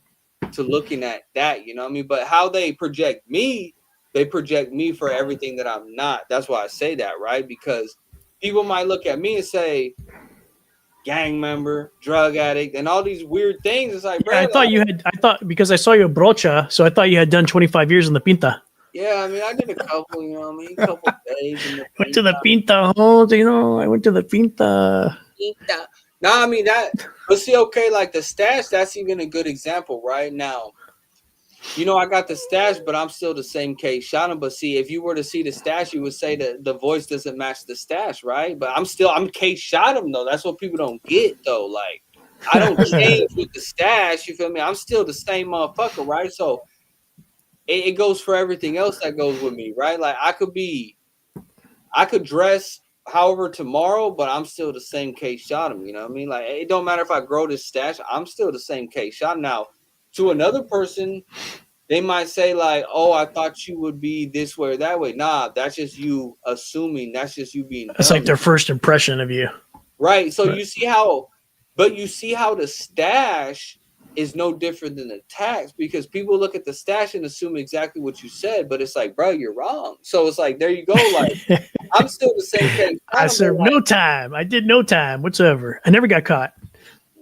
to looking at that, you know what I mean? But how they project me for everything that I'm not. That's why I say that, right? Because people might look at me and say, gang member, drug addict, and all these weird things. It's like, bro, Yeah, I thought like, you had. I thought because I saw you at Brocha, so I thought you had done 25 years in the Pinta. yeah, I mean, I did a couple, you know what I mean, a couple days in the Went to the Pinta, oh, I went to the Pinta. pinta. No, I mean that, but see, okay, like the stash, that's even a good example, right? Now, you know, I got the stash, but I'm still the same Kshotem. But see, if you were to see the stash, you would say that the voice doesn't match the stash, right? But I'm Kshotem though. That's what people don't get though. Like, I don't change with the stash. You feel me? I'm still the same motherfucker, right? So it goes for everything else that goes with me, right? Like I could dress however tomorrow, but I'm still the same Kshotem. You know what I mean? Like, it don't matter if I grow this stash, I'm still the same Kshotem. Now, to another person, they might say like, "Oh, I thought you would be this way or that way." Nah, that's just you assuming. That's just you being That's like dumb, their first impression of you. right? So Right. you see how the stash is no different than the tax because people look at the stash and assume exactly what you said, but it's like, bro, you're wrong. So it's like, there you go. Like, I'm still the same case. I served no time. I did no time whatsoever. I never got caught.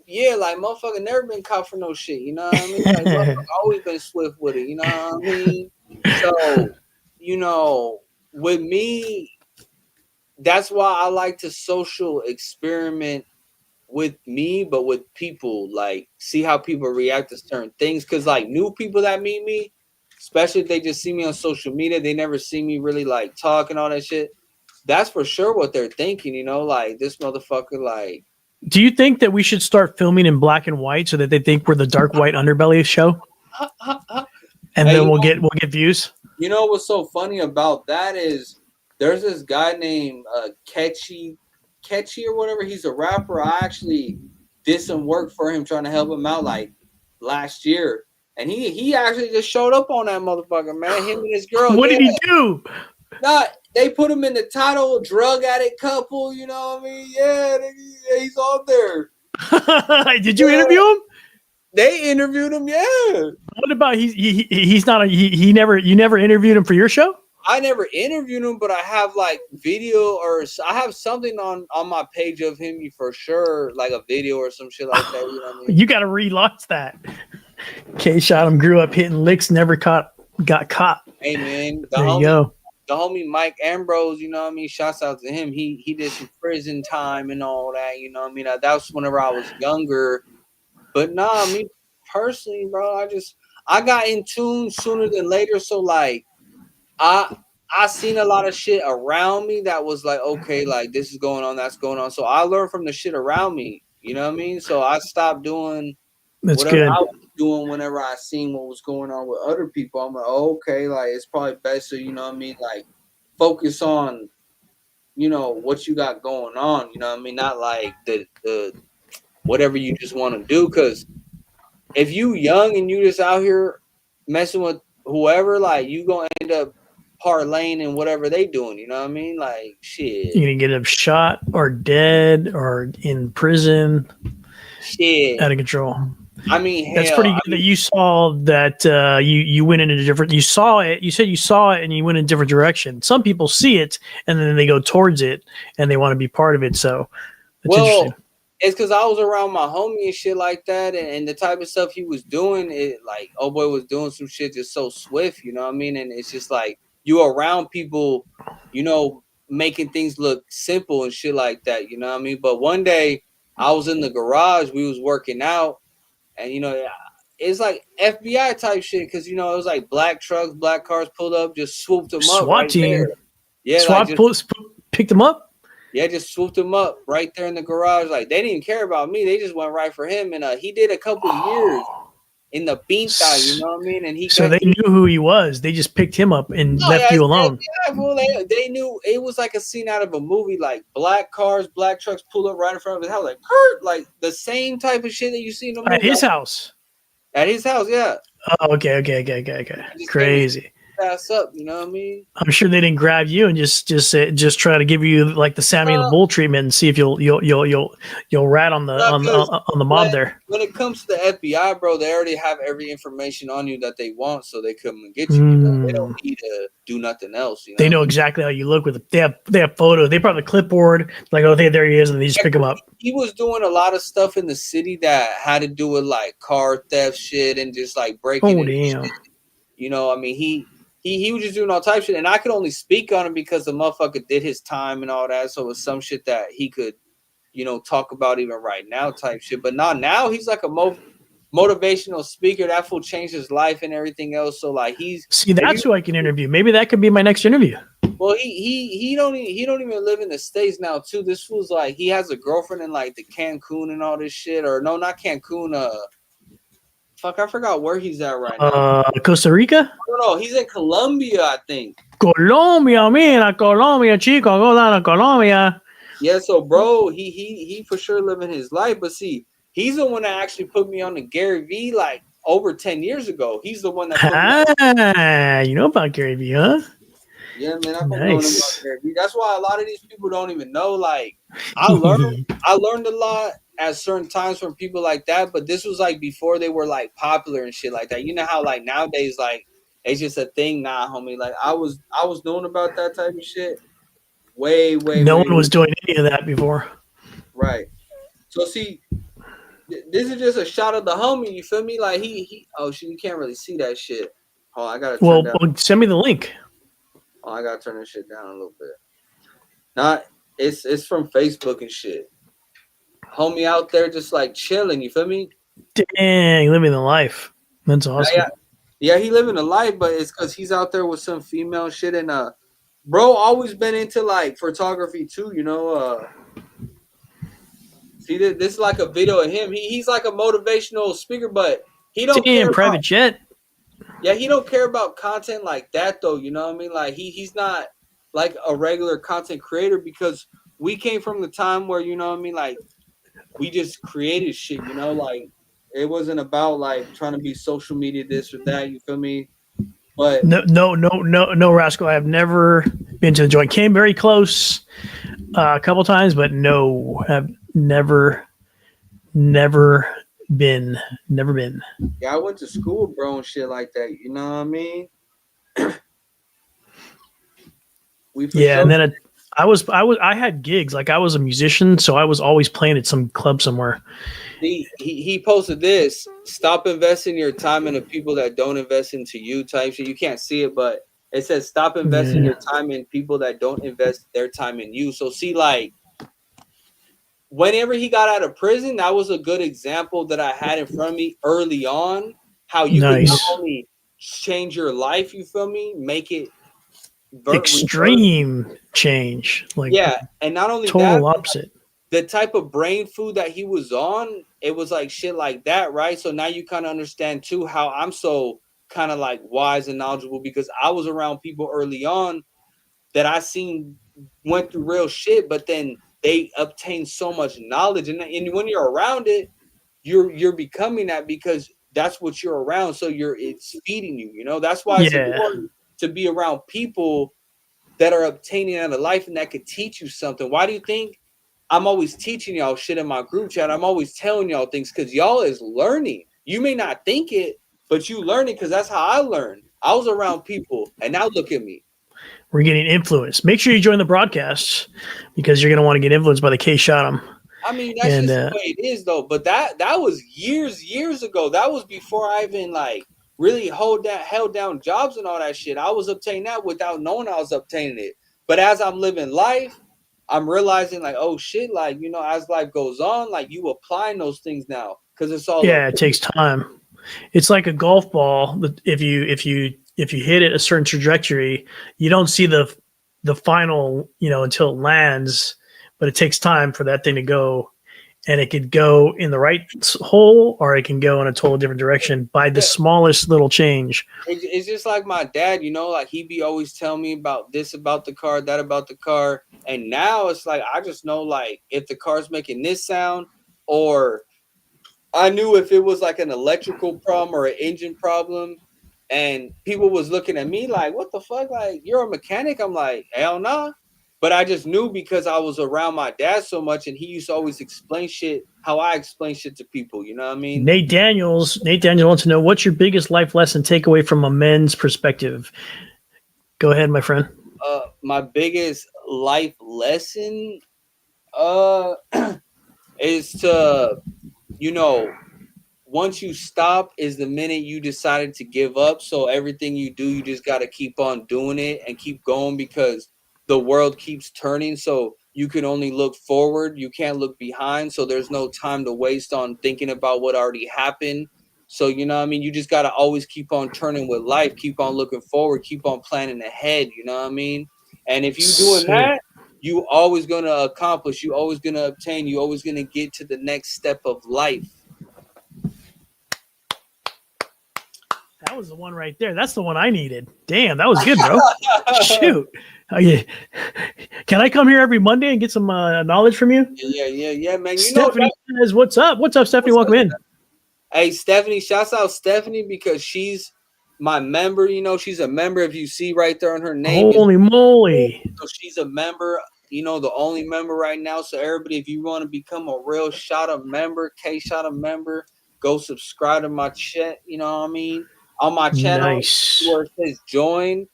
Yeah, like motherfucker never been caught for no shit. You know what I mean? Like motherfucker always been swift with it. You know what I mean? So, you know, with me, that's why I like to social experiment with me, but with people, like see how people react to certain things. Cause like new people that meet me, especially if they just see me on social media, they never see me really like talk and all that shit. That's for sure what they're thinking, you know, like this motherfucker, like Do you think that we should start filming in black and white so that they think we're the dark white underbelly show, and hey, then we'll get views? you know what's so funny about that is there's this guy named Ketchy or whatever. He's a rapper. I actually did some work for him trying to help him out like last year. And he actually just showed up on that motherfucker, man. Him and his girl. What Yeah. did he do? Nah, they put him in the title, drug addict couple, you know what I mean? Yeah, he's on there. Did you Yeah. interview him? They interviewed him, yeah. What about he's not a, he never you never interviewed him for your show? I never interviewed him, but I have like video or I have something on my page of him for sure, like a video or some shit like that. You know what I mean? You got to relaunch that. Kshotem grew up hitting licks, never got caught. Hey man, There you go. the homie Mike Ambrose, you know what I mean? Shouts out to him. He did some prison time and all that. You know what I mean? That was whenever I was younger. But nah, me personally, bro, I got in tune sooner than later. So like I I seen a lot of shit around me that was like, okay, like this is going on, that's going on. So I learned from the shit around me. You know what I mean? So I stopped doing That's whatever good. I was doing whenever I seen what was going on with other people. I'm like, oh, okay, like it's probably best to, you know what I mean, like focus on, you know, what you got going on, you know what I mean? Not like the whatever you just want to do. Cause if you young and you just out here messing with whoever, like you gonna end up parlaying in whatever they doing, you know what I mean? Like You're shit. gonna get them shot or dead or in prison, Shit. out of control. I mean, That's hell, pretty I good that mean, you saw that. You went in a different. You saw it. You said you saw it and you went in a different direction. Some people see it and then they go towards it and they want to be part of it. So that's interesting. well, it's because I was around my homie and shit like that, and the type of stuff he was doing, it like oh boy was doing some shit just so swift, you know what I mean? And it's just like you around people, you know, making things look simple and shit like that, you know what I mean? But one day I was in the garage, we was working out, and you know, it's like FBI type shit because you know it was like black trucks, black cars pulled up, just swooped them up SWAT right there. team. Yeah, like SWAT just police picked them up. yeah, just swooped him up right there in the garage. Like they didn't even care about me. They just went right for him. And he did a couple years in the pinta, you know what I mean? And he So got they knew who he was. They just picked him up and no, left yeah, you alone fool. They knew it was like a scene out of a movie, like black cars, black trucks pull up right in front of his house, like Kurt, like the same type of shit that you see in the at movie. his house. At his house, yeah. Oh, okay. He just came and Crazy. ass up, you know what I mean? I'm sure they didn't grab you and just try to give you like the Sammy the Uh, Bull treatment and see if you'll rat on the Because on the mob there. when it comes to the FBI, bro, they already have every information on you that they want, so they come and get you. You know, they don't Mm. need to do nothing else. You know They what I know mean? exactly how you look with it. They have photos. They probably clipboard like, oh, there he is, and they just Yeah, pick him 'cause up. he was doing a lot of stuff in the city that had to do with like car theft shit and just like breaking Oh into shit. damn. You know, I mean, he was just doing all type of shit, and I could only speak on him because the motherfucker did his time and all that. So it was some shit that he could, you know, talk about even right now type shit. But not now, he's like a motivational speaker. That fool changed his life and everything else. So like he's See, if you that's who I can interview. Maybe that could be my next interview. well he don't even live in the States now too. This fool's like he has a girlfriend in like the Cancun and all this shit. Or no, not Cancun, fuck, I forgot where he's at right now. Costa Rica, No, he's in Colombia, I think. Colombia, mira, Colombia, chico, go down to Colombia. Yeah, so bro, he for sure living his life. But see, he's the one that actually put me on the Gary V like over 10 years ago. He's the one that put me on. Ah, you know about Gary Vee, huh? Yeah, man, I've been knowing about Nice. Gary V. That's why a lot of these people don't even know. Like, I learned a lot at certain times from people like that, but this was like before they were like popular and shit like that. You know how like nowadays like it's just a thing now, homie. Like I was knowing about that type of shit way, way, No way, one was doing any of that before. right. So see, this is just a shot of the homie. You feel me? Like he. Oh shit, you can't really see that shit. Oh, I gotta turn down. Well, send me the link. Oh, I gotta turn this shit down a little bit. Not. It's from Facebook and shit. Homie out there just like chilling. You feel me? Dang, living the life. That's awesome. Yeah, yeah. He living a life, but it's because he's out there with some female shit. And bro, always been into like photography too. You know. See, this is like a video of him. He's like a motivational speaker, but he don't care Damn, about. private jet. Yeah, he don't care about content like that though. You know what I mean? Like he's not like a regular content creator because we came from the time where you know what I mean. Like we just created shit. You know, like it wasn't about like trying to be social media this or that. You feel me? But No, Rascal. I have never been to the joint. Came very close a couple times, but no, have never been. Never been. yeah, I went to school, bro, and shit like that. You know what I mean? We for Yeah, sure. and then I had gigs. Like I was a musician, so I was always playing at some club somewhere. He posted this. Stop investing your time into people that don't invest into you type shit. You can't see it, but it says stop investing Yeah. your time in people that don't invest their time in you. So see, like whenever he got out of prison, that was a good example that I had in front of me early on. how you could not Nice. only change your life, you feel me, make it reverse. Extreme change, like Yeah, and not only that, total opposite. the type of brain food that he was on, it was like shit like that, right? So now you kind of understand too how I'm so kind of like wise and knowledgeable because I was around people early on that I seen went through real shit, but then they obtained so much knowledge, and when you're around it, you're becoming that because that's what you're around. So it's feeding you. You know, that's why it's Yeah. important to be around people that are obtaining out of life and that could teach you something. Why do you think I'm always teaching y'all shit in my group chat? I'm always telling y'all things because y'all is learning. You may not think it, but you learn it because that's how I learned. I was around people, and now look at me. We're getting influenced. Make sure you join the broadcasts because you're going to want to get influenced by the Kshotem. I mean, that's And just the way it is, though. But that was years ago. That was before I even like really held down jobs and all that shit. I was obtaining that without knowing I was obtaining it. But as I'm living life, I'm realizing like, oh shit, like as life goes on, like you applying those things now because it's all yeah, it takes time. It's like a golf ball. If you hit it a certain trajectory, you don't see the final, until it lands, but it takes time for that thing to go, and it could go in the right hole or it can go in a total different direction by the yeah. smallest little change. It's just like my dad, like he be always telling me about this about the car, that about the car, and now it's like I just know like if the car's making this sound, or I knew if it was like an electrical problem or an engine problem, and people was looking at me like, "What the fuck? Like you're a mechanic?" I'm like, "Hell nah." But I just knew because I was around my dad so much, and he used to always explain shit how I explain shit to people. You know what I mean? Nate Daniels wants to know what's your biggest life lesson takeaway from a men's perspective. Go ahead, my friend. My biggest life lesson, uh, is to you know once you stop is the minute you decided to give up. So everything you do, you just got to keep on doing it and keep going because the world keeps turning. So you can only look forward. You can't look behind. So there's no time to waste on thinking about what already happened. So, you know what I mean? You just got to always keep on turning with life, keep on looking forward, keep on planning ahead. You know what I mean? And if you doing Sick. that, you always going to accomplish, you always going to obtain, you always going to get to the next step of life. That was the one right there. That's the one I needed. Damn, that was good, bro. Shoot. Oh, yeah. Can I come here every Monday and get some knowledge from you? Yeah, man. Stephanie says, "What's up? What's up, Stephanie? What's Welcome up? in." Hey, Stephanie, shouts out Stephanie because she's my member. She's a member. If you see right there on her name, is Holy moly! so she's a member. The only member right now. So everybody, if you want to become a real Shot member, Shot member, go subscribe to my chat. You know what I mean? On my channel Nice. where it says join,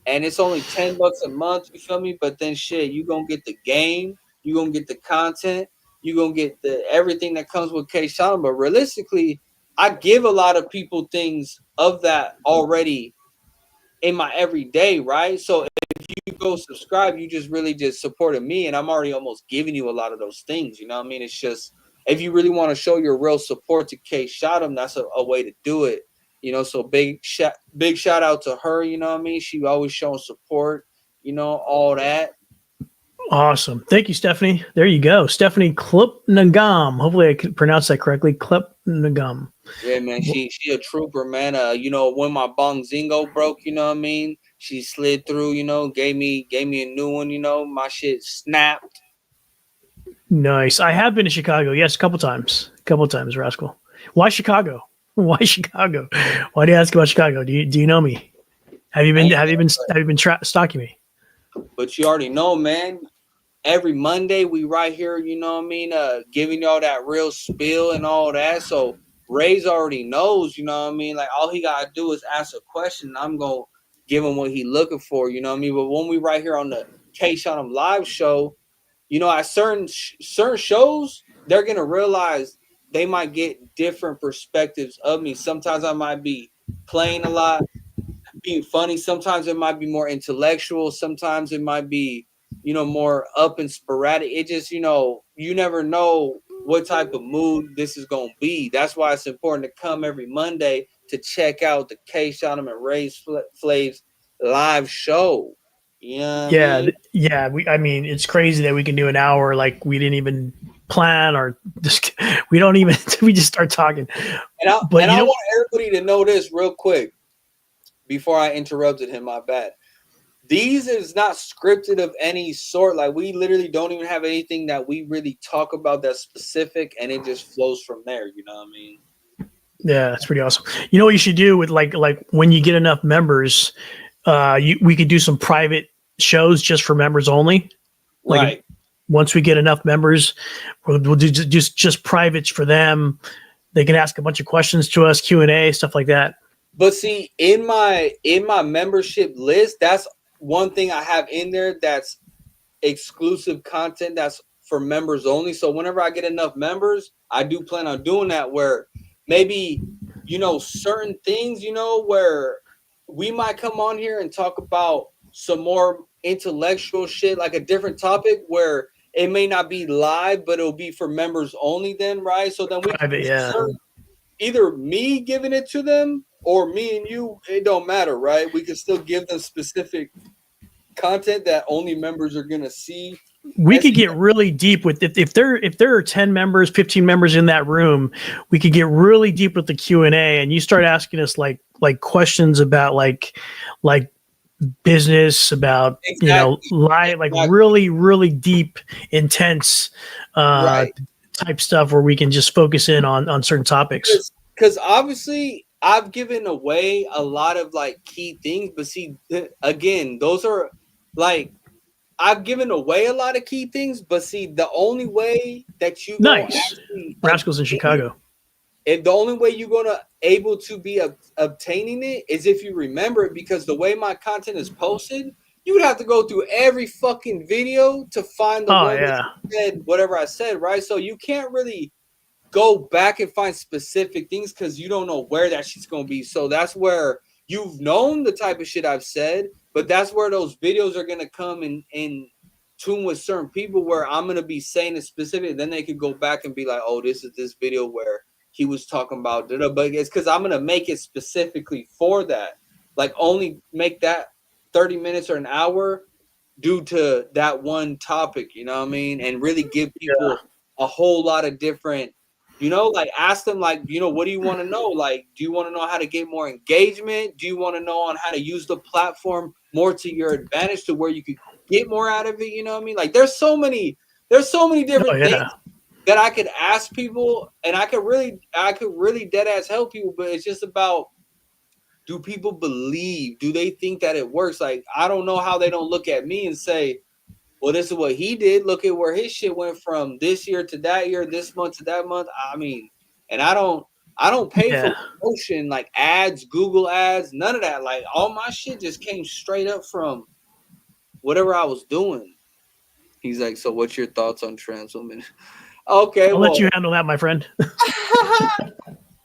and it's only $10 a month. You feel me? But then shit, you gonna get the game. You gonna get the content. You gonna get the everything that comes with Kshotem. But realistically, I give a lot of people things of that already in my everyday, right? So if you go subscribe, you just really just supported me, and I'm already almost giving you a lot of those things. You know what I mean? It's just if you really want to show your real support to Kshotem, that's a way to do it. So big shout out to her. You know what I mean? She always showing support. All that. Awesome. Thank you, Stephanie. There you go. Stephanie Klipnagam. Hopefully I could pronounce that correctly. Klipnagam. Yeah, man. She a trooper, man. When my bongzingo broke, you know what I mean? She slid through, gave me a new one, my shit snapped. Nice. I have been to Chicago. Yes, a couple times. A couple times, Rascal. Why Chicago? Why Chicago? Why do you ask about Chicago? Do you know me? Have you been stalking me? But you already know, man. Every Monday we right here, you know what I mean, giving y'all that real spill and all that. So Ray's already knows, you know what I mean. Like all he gotta do is ask a question. I'm gonna give him what he looking for, you know what I mean. But when we right here on the Kshotem live show, at certain shows, they're gonna realize they might get different perspectives of me. Sometimes I might be playing a lot, being funny. Sometimes it might be more intellectual. Sometimes it might be, more up and sporadic. It just, you never know what type of mood this is gonna be. That's why it's important to come every Monday to check out the Kshotem and Ray's Flaves live show. You know what I Yeah, mean? yeah. I mean, it's crazy that we can do an hour like we didn't even plan or just we don't even we just start talking. And I But and you I know, want everybody to know this real quick before I interrupted him. My bad. These is not scripted of any sort. Like we literally don't even have anything that we really talk about that's specific, and it just flows from there. You know what I mean? yeah, that's pretty awesome. You know what you should do with like when you get enough members, we could do some private shows just for members only. Like Right. once we get enough members, we'll do just privates for them. They can ask a bunch of questions to us, Q&A, stuff like that. But see, in my membership list, that's one thing I have in there that's exclusive content that's for members only. So whenever I get enough members, I do plan on doing that where maybe, certain things, where we might come on here and talk about some more intellectual shit, like a different topic where it may not be live, but it'll be for members only then, right? So then we can Private, yeah. either me giving it to them or me and you, it don't matter, right? We can still give them specific content that only members are gonna see. We could get really deep with if there are 10 members, 15 members in that room, we could get really deep with the Q&A, and you start asking us like questions about like business, about Exactly. like Exactly. really deep, intense Right. type stuff where we can just focus in on certain topics. Because obviously I've given away a lot of like key things, but see, again, those are like I've given away a lot of key things, but see, the only way that you gonna Nice. actually Rascals in obtain Chicago. and the only way you're gonna able to be obtaining it is if you remember it. Because the way my content is posted, you would have to go through every fucking video to find the Oh one that yeah. said whatever I said, right? So you can't really go back and find specific things because you don't know where that shit's gonna be. So that's where you've known the type of shit I've said, but that's where those videos are gonna come in tune with certain people where I'm gonna be saying it specific. Then they could go back and be like, oh, this is this video where he was talking about it. But it's because I'm gonna make it specifically for that. Like only make that 30 minutes or an hour due to that one topic, you know what I mean? And really give Yeah. people a whole lot of different, like ask them like, what do you want to know? Like, do you want to know how to get more engagement? Do you want to know on how to use the platform more to your advantage to where you could get more out of it? You know what I mean? Like there's so many Oh different things yeah. that I could ask people and I could really dead ass help people, but it's just about, do people believe? Do they think that it works? Like, I don't know how they don't look at me and say, well, this is what he did. Look at where his shit went from this year to that year, this month to that month. I mean, and I don't pay for Yeah. promotion like ads, Google ads, none of that. Like all my shit just came straight up from whatever I was doing. He's like, so what's your thoughts on trans women? Okay, I'll let well, you handle that, my friend.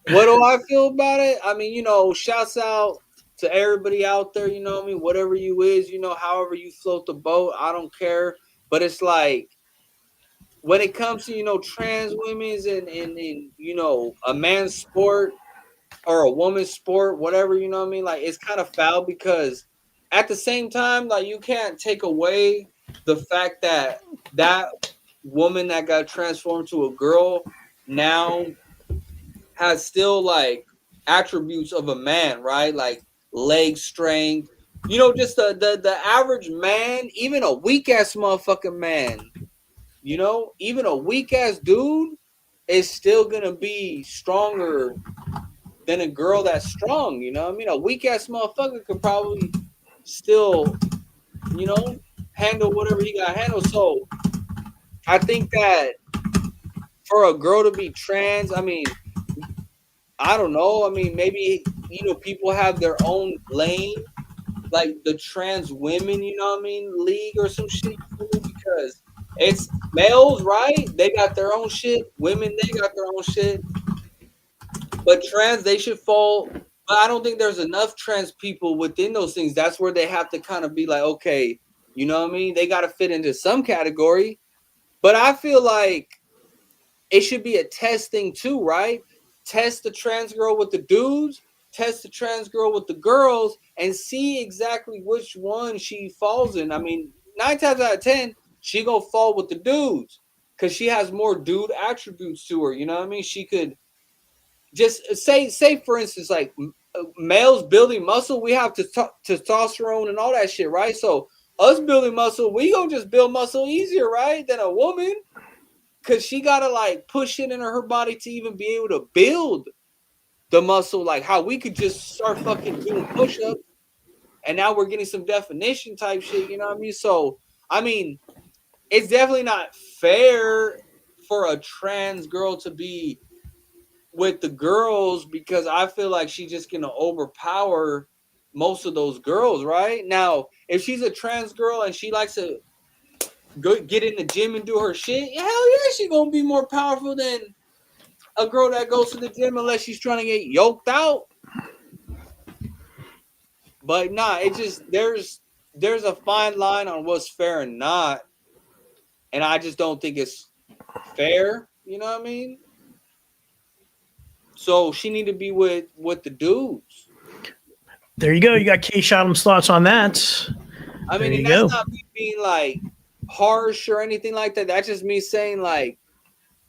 what do I feel about it? I mean, shouts out to everybody out there, you know what I mean? Whatever you is, however you float the boat, I don't care. But it's like when it comes to, trans women's and a man's sport or a woman's sport, whatever, you know what I mean? Like it's kind of foul because at the same time, like you can't take away the fact that that woman that got transformed to a girl now has still like attributes of a man, right? Like leg strength. Just the average man, even a weak ass motherfucking man, even a weak ass dude is still gonna be stronger than a girl that's strong, you know what I mean? A weak ass motherfucker could probably still, you know, handle whatever he got handled. So I think that for a girl to be trans, I mean, I don't know. I mean, maybe people have their own lane, like the trans women, you know what I mean, league or some shit. Because it's males, right? They got their own shit. Women, they got their own shit. But trans, they should fall. But I don't think there's enough trans people within those things. That's where they have to kind of be like, okay, you know what I mean? They got to fit into some category. But I feel like it should be a test thing too, right? Test the trans girl with the dudes, test the trans girl with the girls, and see exactly which one she falls in. I mean, 9 times out of 10, she gonna fall with the dudes because she has more dude attributes to her. You know what I mean? She could just say for instance, like males building muscle, we have testosterone and all that shit, right? So us building muscle, we gonna just build muscle easier, right, than a woman, because she gotta like push it into her body to even be able to build the muscle, like how we could just start fucking doing push-ups and now we're getting some definition type shit, you know what I mean? So I mean, it's definitely not fair for a trans girl to be with the girls because I feel like she's just gonna overpower most of those girls, right? Now, if she's a trans girl and she likes to go get in the gym and do her shit, hell yeah, she gonna be more powerful than a girl that goes to the gym unless she's trying to get yoked out. But nah, it just there's a fine line on what's fair and not, and I just don't think it's fair. You know what I mean? So she need to be with the dudes. There you go. You got Kshotem's thoughts on that. I mean, There and you that's go. not me being like harsh or anything like that. That's just me saying like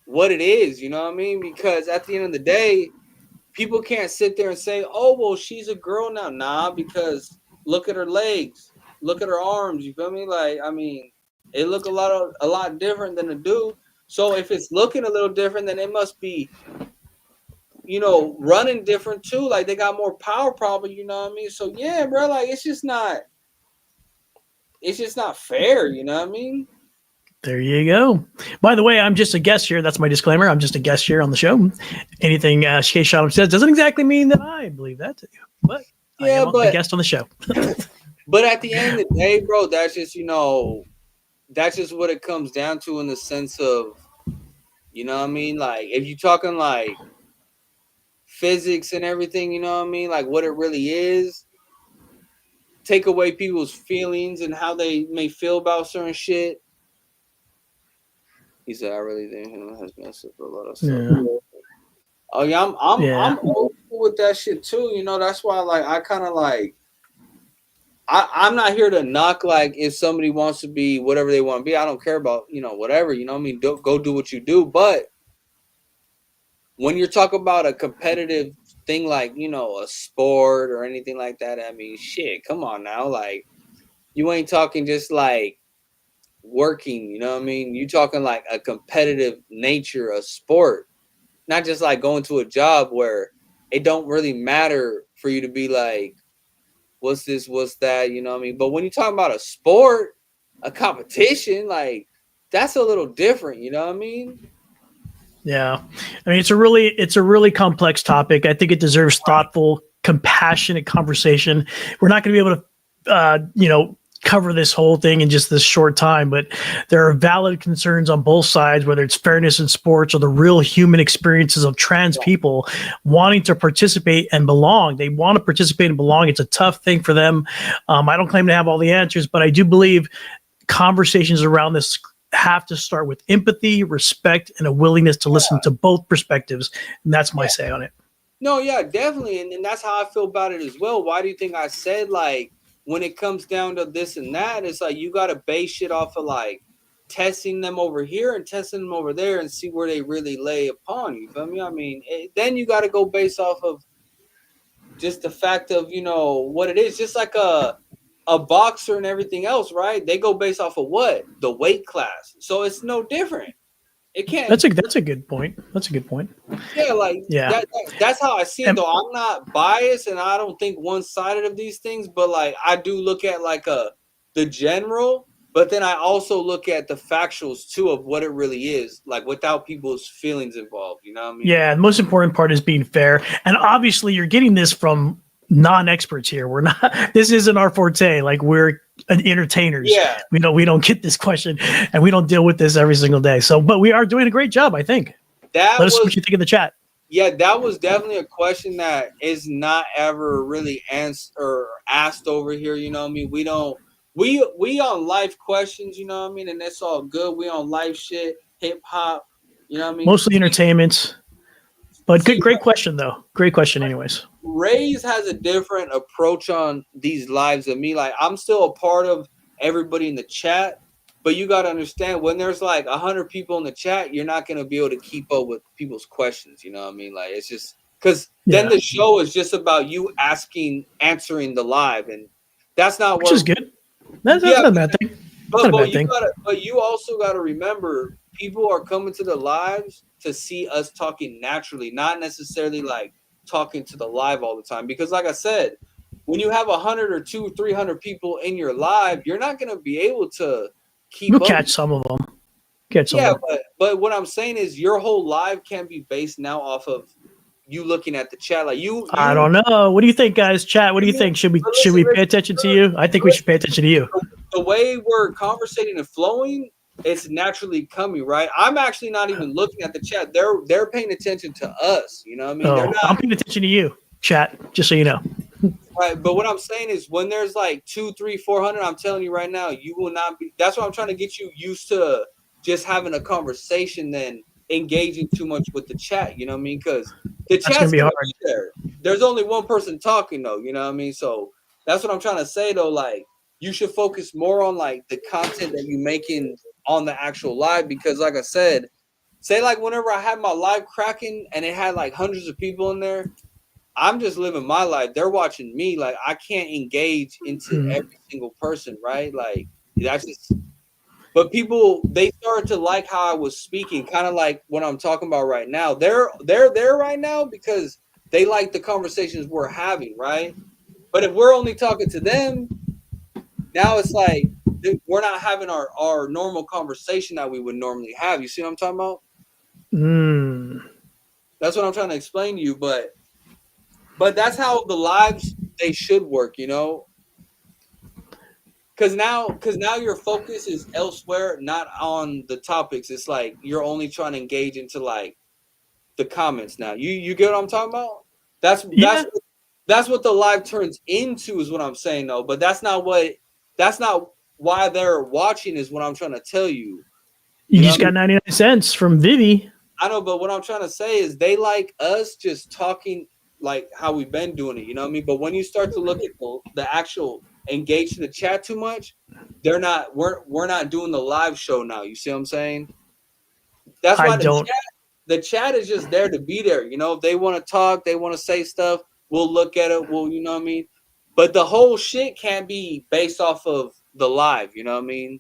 what it is. You know what I mean? Because at the end of the day, people can't sit there and say, "Oh, well, she's a girl now." Nah, because look at her legs, look at her arms. You feel me? Like, I mean, it look a lot different than a dude. So if it's looking a little different, then it must be, running different too. Like they got more power, probably. You know what I mean? So yeah, bro. Like it's just not fair. You know what I mean? There you go. By the way, I'm just a guest here. That's my disclaimer. I'm just a guest here on the show. Anything Kshotem says doesn't exactly mean that I believe that, but I Yeah, am a but guest on the show. but at the end of the day, bro, that's just that's just what it comes down to in the sense of, you know what I mean? Like if you're talking like physics and everything, you know what I mean? Like what it really is, take away people's feelings and how they may feel about certain shit. He said, "I really think him has messed up a lot of stuff." Yeah. Oh yeah, I'm Yeah. old with that shit too. You know, that's why like I kind of like I'm not here to knock like if somebody wants to be whatever they want to be. I don't care about whatever. You know what I mean? Go do what you do. But when you're talking about a competitive thing like a sport or anything like that, I mean, shit, come on now, like you ain't talking just like working. You know what I mean? You talking like a competitive nature of sport, not just like going to a job where it don't really matter for you to be like, what's this, what's that, you know what I mean? But when you're talking about a sport, a competition, like that's a little different, you know what I mean? Yeah. I mean, it's a really complex topic. I think it deserves thoughtful, compassionate conversation. We're not going to be able to, cover this whole thing in just this short time, but there are valid concerns on both sides, whether it's fairness in sports or the real human experiences of trans people wanting to participate and belong. They want to participate and belong. It's a tough thing for them. I don't claim to have all the answers, but I do believe conversations around this have to start with empathy, respect, and a willingness to listen to both perspectives. And that's my say on it. No, yeah, definitely. And that's how I feel about it as well. Why do you think I said like when it comes down to this and that, it's like you got to base shit off of like testing them over here and testing them over there and see where they really lay upon you. Feel me? I mean, then you got to go based off of just the fact of what it is. Just like a boxer and everything else, right? They go based off of what? The weight class. So it's no different. It can't. That's a good point. That's a good point. Yeah, like Yeah. that's how I see it though. I'm not biased and I don't think one-sided of these things, but like I do look at like the general, but then I also look at the factuals too of what it really is, like without people's feelings involved, you know what I mean? Yeah, the most important part is being fair. And obviously you're getting this from non-experts here. We're not this isn't our forte. Like we're entertainers. Yeah. We don't get this question and we don't deal with this every single day. So but we are doing a great job, I think. Let us know what you think in the chat. Yeah, that was definitely a question that is not ever really answered or asked over here. You know what I mean? We don't. We on life questions. You know what I mean? And that's all good. We on life shit, hip hop, You know what I mean? Mostly entertainment. But good, great question though. Great question, anyways. Ray's has a different approach on these lives than me. Like I'm still a part of everybody in the chat, but you got to understand when there's like 100 people in the chat, you're not going to be able to keep up with people's questions. You know what I mean? Like it's just because then the show is just about you answering the live, and that's not which is good. That's not a bad thing. But you also got to remember, people are coming to the lives to see us talking naturally, not necessarily like talking to the live all the time. Because, like I said, when you have 100 or 200, 300 people in your live, you're not going to be able to keep up. We'll catch some of them. But what I'm saying is, your whole live can be based now off of you looking at the chat. Like you I don't know. What do you think, guys? Chat. What do you think? Should we pay attention to you? I think we should pay attention to you. The way we're conversating and flowing, it's naturally coming, right? I'm actually not even looking at the chat. They're paying attention to us. You know what I mean? They're not, I'm paying attention to you, chat, just so you know. Right. But what I'm saying is when there's like 200, 300, 400, I'm telling you right now, you will not be. That's why I'm trying to get you used to just having a conversation than engaging too much with the chat. You know what I mean? Because the chat's going to be hard. There. There's only one person talking though. You know what I mean? So that's what I'm trying to say though. Like, you should focus more on like the content that you're making on the actual live, because like I said, say like whenever I had my live cracking and it had like hundreds of people in there, I'm just living my life. They're watching me. Like I can't engage into every single person, right? Like that's just. But people, they started to like how I was speaking, kind of like what I'm talking about right now. They're there right now because they like the conversations we're having, right? But if we're only talking to them, now it's like we're not having our normal conversation that we would normally have. You see what I'm talking about? That's what I'm trying to explain to you. But that's how the lives, they should work, you know? Because now your focus is elsewhere, not on the topics. It's like you're only trying to engage into like the comments now. You get what I'm talking about? That's what the live turns into, is what I'm saying though. But that's not why they're watching, is what I'm trying to tell you. You just got 99 cents from Vivi. I know, but what I'm trying to say is they like us just talking like how we've been doing it, you know what I mean? But when you start to look at the actual engage in the chat too much, we're not doing the live show now. You see what I'm saying? That's why the chat is just there to be there. You know, if they want to talk, they want to say stuff, we'll look at it. We'll, you know what I mean? But the whole shit can't be based off of the live, you know what I mean?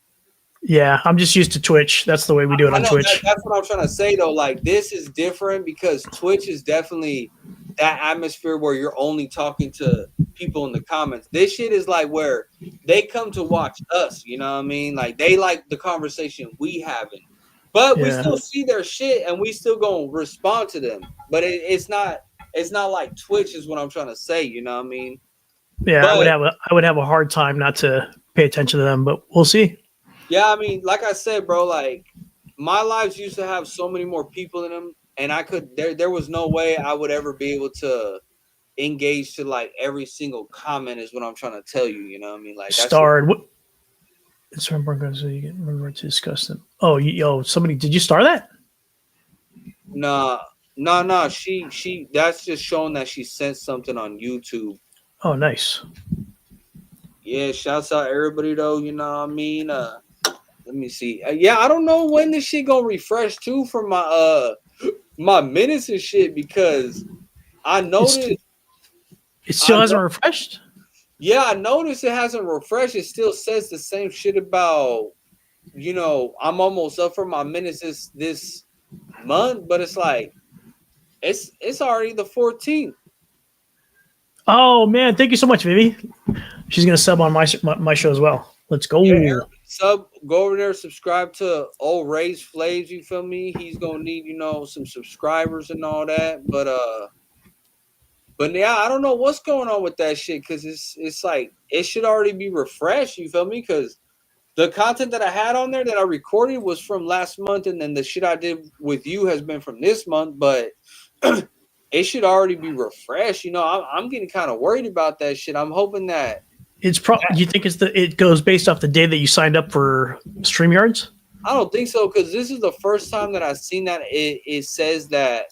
Yeah, I'm just used to Twitch. That's the way we do it on Twitch. That's what I'm trying to say though. Like this is different because Twitch is definitely that atmosphere where you're only talking to people in the comments. This shit is like where they come to watch us, you know what I mean? Like they like the conversation we having. But we still see their shit and we still gonna respond to them. But it's not like Twitch is what I'm trying to say, you know what I mean? Yeah, I would have a hard time not to pay attention to them, but we'll see. Yeah, I mean, like I said, bro, like my lives used to have so many more people in them, and there was no way I would ever be able to engage to like every single comment, is what I'm trying to tell you. You know what I mean? Like starred. It's so you can remember to discuss them. Oh, somebody, did you star that? No. She that's just showing that she sent something on YouTube. Oh, nice. Yeah, shouts out everybody though. You know what I mean? Let me see. Yeah, I don't know when this shit gonna refresh too for my my minutes and shit, because I noticed it still hasn't refreshed. Yeah, I noticed it hasn't refreshed. It still says the same shit about, you know, I'm almost up for my minutes this month, but it's like it's already the 14th. Oh man, thank you so much, Vivi. She's gonna sub on my show as well. Let's go. Yeah, go over there, subscribe to old Ray's Flaves, you feel me? He's gonna need, you know, some subscribers and all that. But yeah, I don't know what's going on with that shit, because it's like it should already be refreshed, you feel me? Because the content that I had on there that I recorded was from last month, and then the shit I did with you has been from this month, but it should already be refreshed. You know, I'm getting kind of worried about that shit. I'm hoping that it's probably. You think it goes based off the day that you signed up for StreamYards? I don't think so, because this is the first time that I've seen that it says that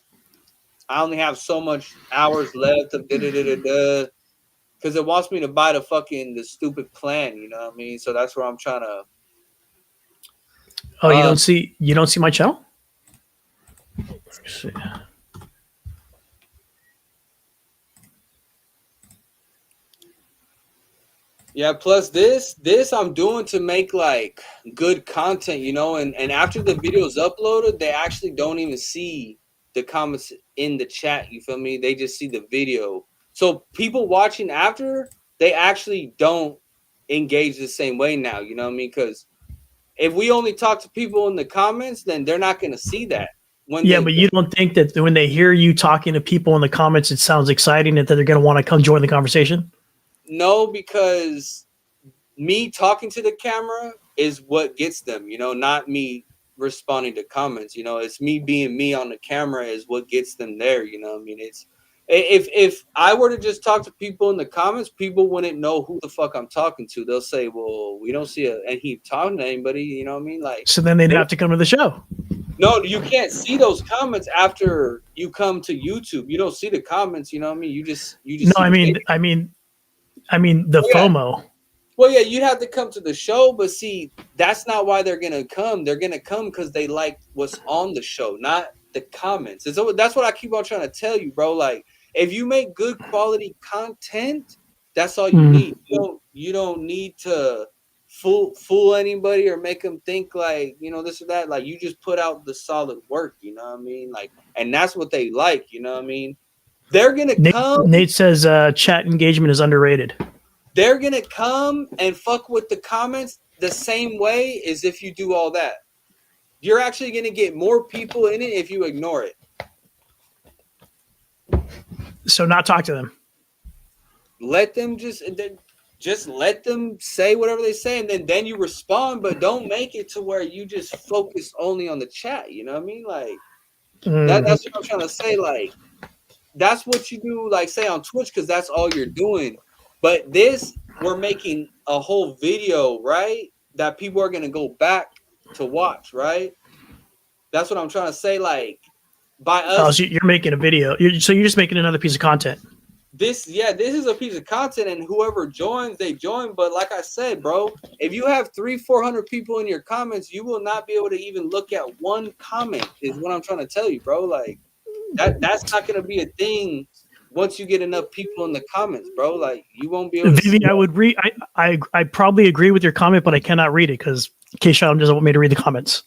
I only have so much hours left of da da da da da. Because it wants me to buy the stupid plan, you know what I mean? So that's where I'm trying to. Oh, Uh, you don't see my channel? Let's see. yeah. Plus this I'm doing to make like good content, you know. And after the video is uploaded, they actually don't even see the comments in the chat. You feel me? They just see the video. So people watching after, they actually don't engage the same way now. You know what I mean? Because if we only talk to people in the comments, then they're not going to see that when Yeah, they. but you don't think that when they hear you talking to people in the comments, it sounds exciting and that they're going to want to come join the conversation? No, because me talking to the camera is what gets them, you know, not me responding to comments. You know, it's me being me on the camera is what gets them there. You know, I mean, it's if I were to just talk to people in the comments, people wouldn't know who the fuck I'm talking to. They'll say, "Well, we don't see and he talking to anybody." You know what I mean? Like, So then they'd have to come to the show. no, you can't see those comments after you come to YouTube. You don't see the comments. You know what I mean? You just No, see the video. I mean the Oh, yeah. FOMO. Well, yeah, you'd have to come to the show, but see, that's not why they're gonna come. They're gonna come because they like what's on the show, not the comments. And so that's what I keep on trying to tell you, bro. Like, if you make good quality content, that's all you need. You don't need to fool anybody or make them think like this or that. Like, you just put out the solid work. You know what I mean? Like, and that's what they like. You know what I mean? They're gonna come. Nate says chat engagement is underrated. They're gonna come and fuck with the comments the same way as if you do all that. You're actually gonna get more people in it if you ignore it. So not talk to them. Let them just let them say whatever they say, and then you respond, but don't make it to where you just focus only on the chat. You know what I mean? Like that's what I'm trying to say. Like, that's what you do, like, say on Twitch, because that's all you're doing. But this, we're making a whole video, right? That people are gonna go back to watch, right? That's what I'm trying to say. Like, by us, So you're making a video. So you're just making another piece of content. this is a piece of content, and whoever joins, they join. But like I said, bro, if you have 300-400 people in your comments, you will not be able to even look at one comment. Is what I'm trying to tell you, bro. Like, that's not gonna be a thing once you get enough people in the comments, bro. Like, you won't be able to. Vivi, I would read. I probably agree with your comment, but I cannot read it because Kshotem doesn't want me to read the comments.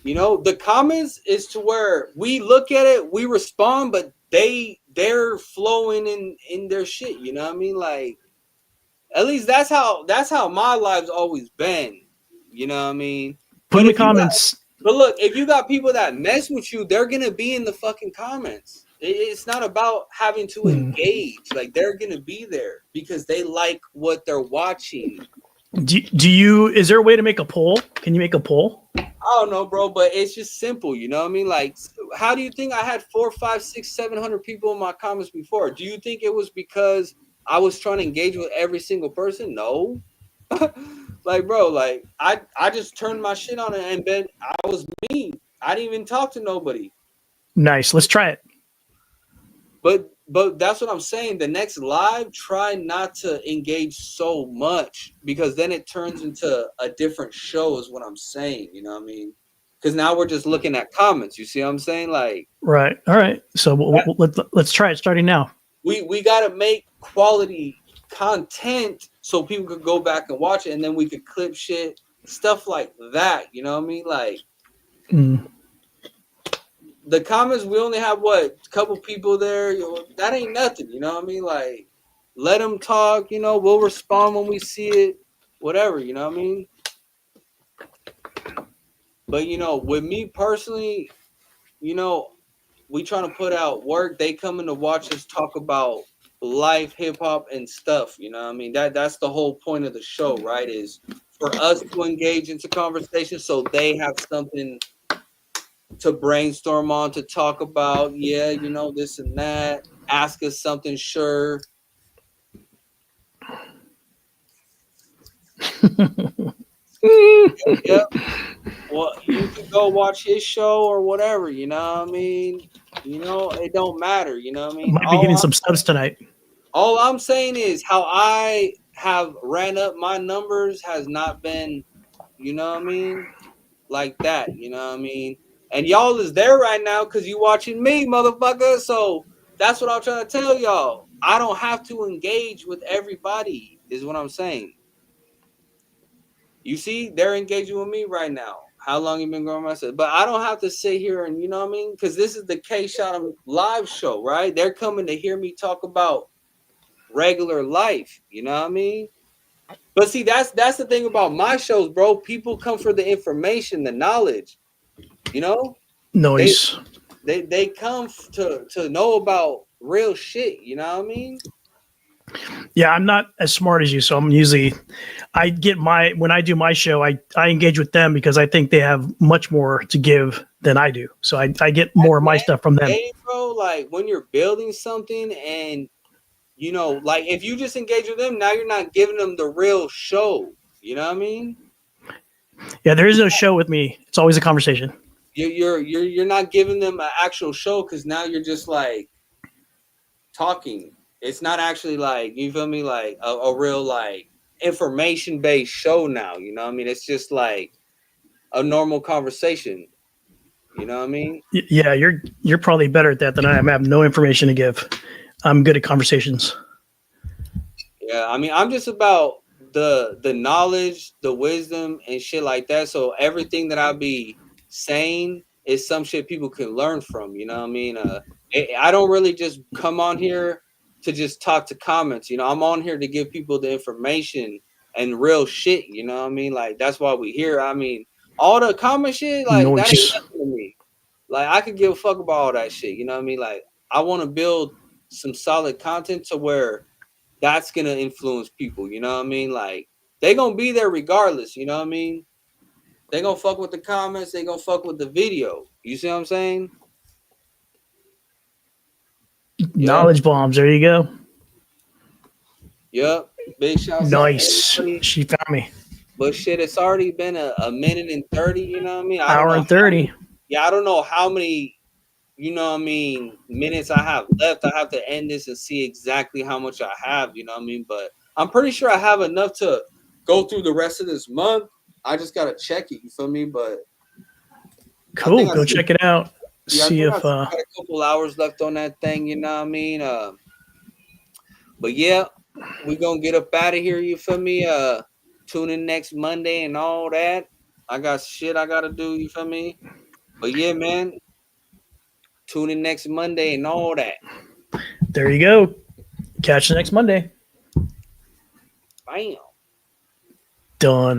The comments is to where we look at it, we respond, but they're flowing in their shit. You know what I mean? Like, at least that's how my life's always been. You know what I mean? Put in the comments. But look, if you got people that mess with you, they're gonna be in the fucking comments. It's not about having to engage. Like, they're gonna be there because they like what they're watching. Do you? Is there a way to make a poll? Can you make a poll? I don't know, bro, but it's just simple. You know what I mean? Like, how do you think I had 4, 5, 6, 700 people in my comments before? Do you think it was because I was trying to engage with every single person? No. Like, bro, like, I just turned my shit on and then I was me. I didn't even talk to nobody. Nice. Let's try it. But that's what I'm saying. The next live, try not to engage so much, because then it turns into a different show, is what I'm saying. You know what I mean? Because now we're just looking at comments. You see what I'm saying? Like, right. All right. So let's try it starting now. We got to make quality content so people could go back and watch it, and then we could clip shit, stuff like that. You know what I mean? Like, the comments, we only have a couple people there. That ain't nothing. You know what I mean? Like, let them talk. We'll respond when we see it. Whatever. You know what I mean? But with me personally, we trying to put out work. They come in to watch us talk about life, hip hop, and stuff. You know what I mean? That's the whole point of the show, right? Is for us to engage into conversation, so they have something to brainstorm on, to talk about. Yeah, this and that. Ask us something, sure. Yep. Well, you could go watch his show or whatever, you know what I mean? You know, it don't matter, you know what I mean? Might be getting some subs tonight. All I'm saying is how I have ran up my numbers has not been, you know what I mean? Like that, you know what I mean? And y'all is there right now because you watching me, motherfucker. So that's what I'm trying to tell y'all. I don't have to engage with everybody, is what I'm saying. You see, they're engaging with me right now. How long you been growing myself? But I don't have to sit here and, you know what I mean? Because this is the Kshotem live show, right? They're coming to hear me talk about regular life. You know what I mean? But see, that's the thing about my shows, bro. People come for the information, the knowledge. You know, they Noise. they come to know about real shit. You know what I mean? Yeah, I'm not as smart as you, so I'm usually I get my when I do my show, I engage with them because I think they have much more to give than I do. So I get more of my stuff from them. Hey, bro, like when you're building something and you know, like if you just engage with them, now you're not giving them the real show. You know what I mean? Yeah, there is no show with me. It's always a conversation. You're not giving them an actual show because now you're just like talking. It's not actually like, you feel me, like a real like information based show now. You know what I mean? It's just like a normal conversation. You know what I mean? Yeah, you're probably better at that than I am. I have no information to give. I'm good at conversations. Yeah, I mean, I'm just about the knowledge, the wisdom, and shit like that. So everything that I be saying is some shit people can learn from. You know what I mean? I don't really just come on here to just talk to comments. You know, I'm on here to give people the information and real shit. You know what I mean? Like that's why we here. I mean, all the comment shit, like that ain't Noise. nothing to me. Like I could give a fuck about all that shit. You know what I mean? Like I want to build some solid content to where that's gonna influence people. You know what I mean? Like they gonna be there regardless. You know what I mean? They gonna fuck with the comments. They gonna fuck with the video. You see what I'm saying? Yep, Knowledge bombs. There you go. yep. Big shouts out to Nice. everybody. She found me. But shit, it's already been a minute and 30. You know what I mean? I don't Hour know. and 30. Yeah, I don't know how many. You know what I mean? Minutes I have left. I have to end this and see exactly how much I have. You know what I mean? But I'm pretty sure I have enough to go through the rest of this month. I just gotta check it. You feel me? But I Cool. think I Go still, check it out. yeah, I See think I if still got a couple hours left on that thing. You know what I mean? But yeah, we gonna get up out of here. You feel me? Tune in next Monday and all that. I got shit I gotta do. You feel me? But yeah, man, tune in next Monday and all that. there you go. Catch you next Monday. Bam. Done.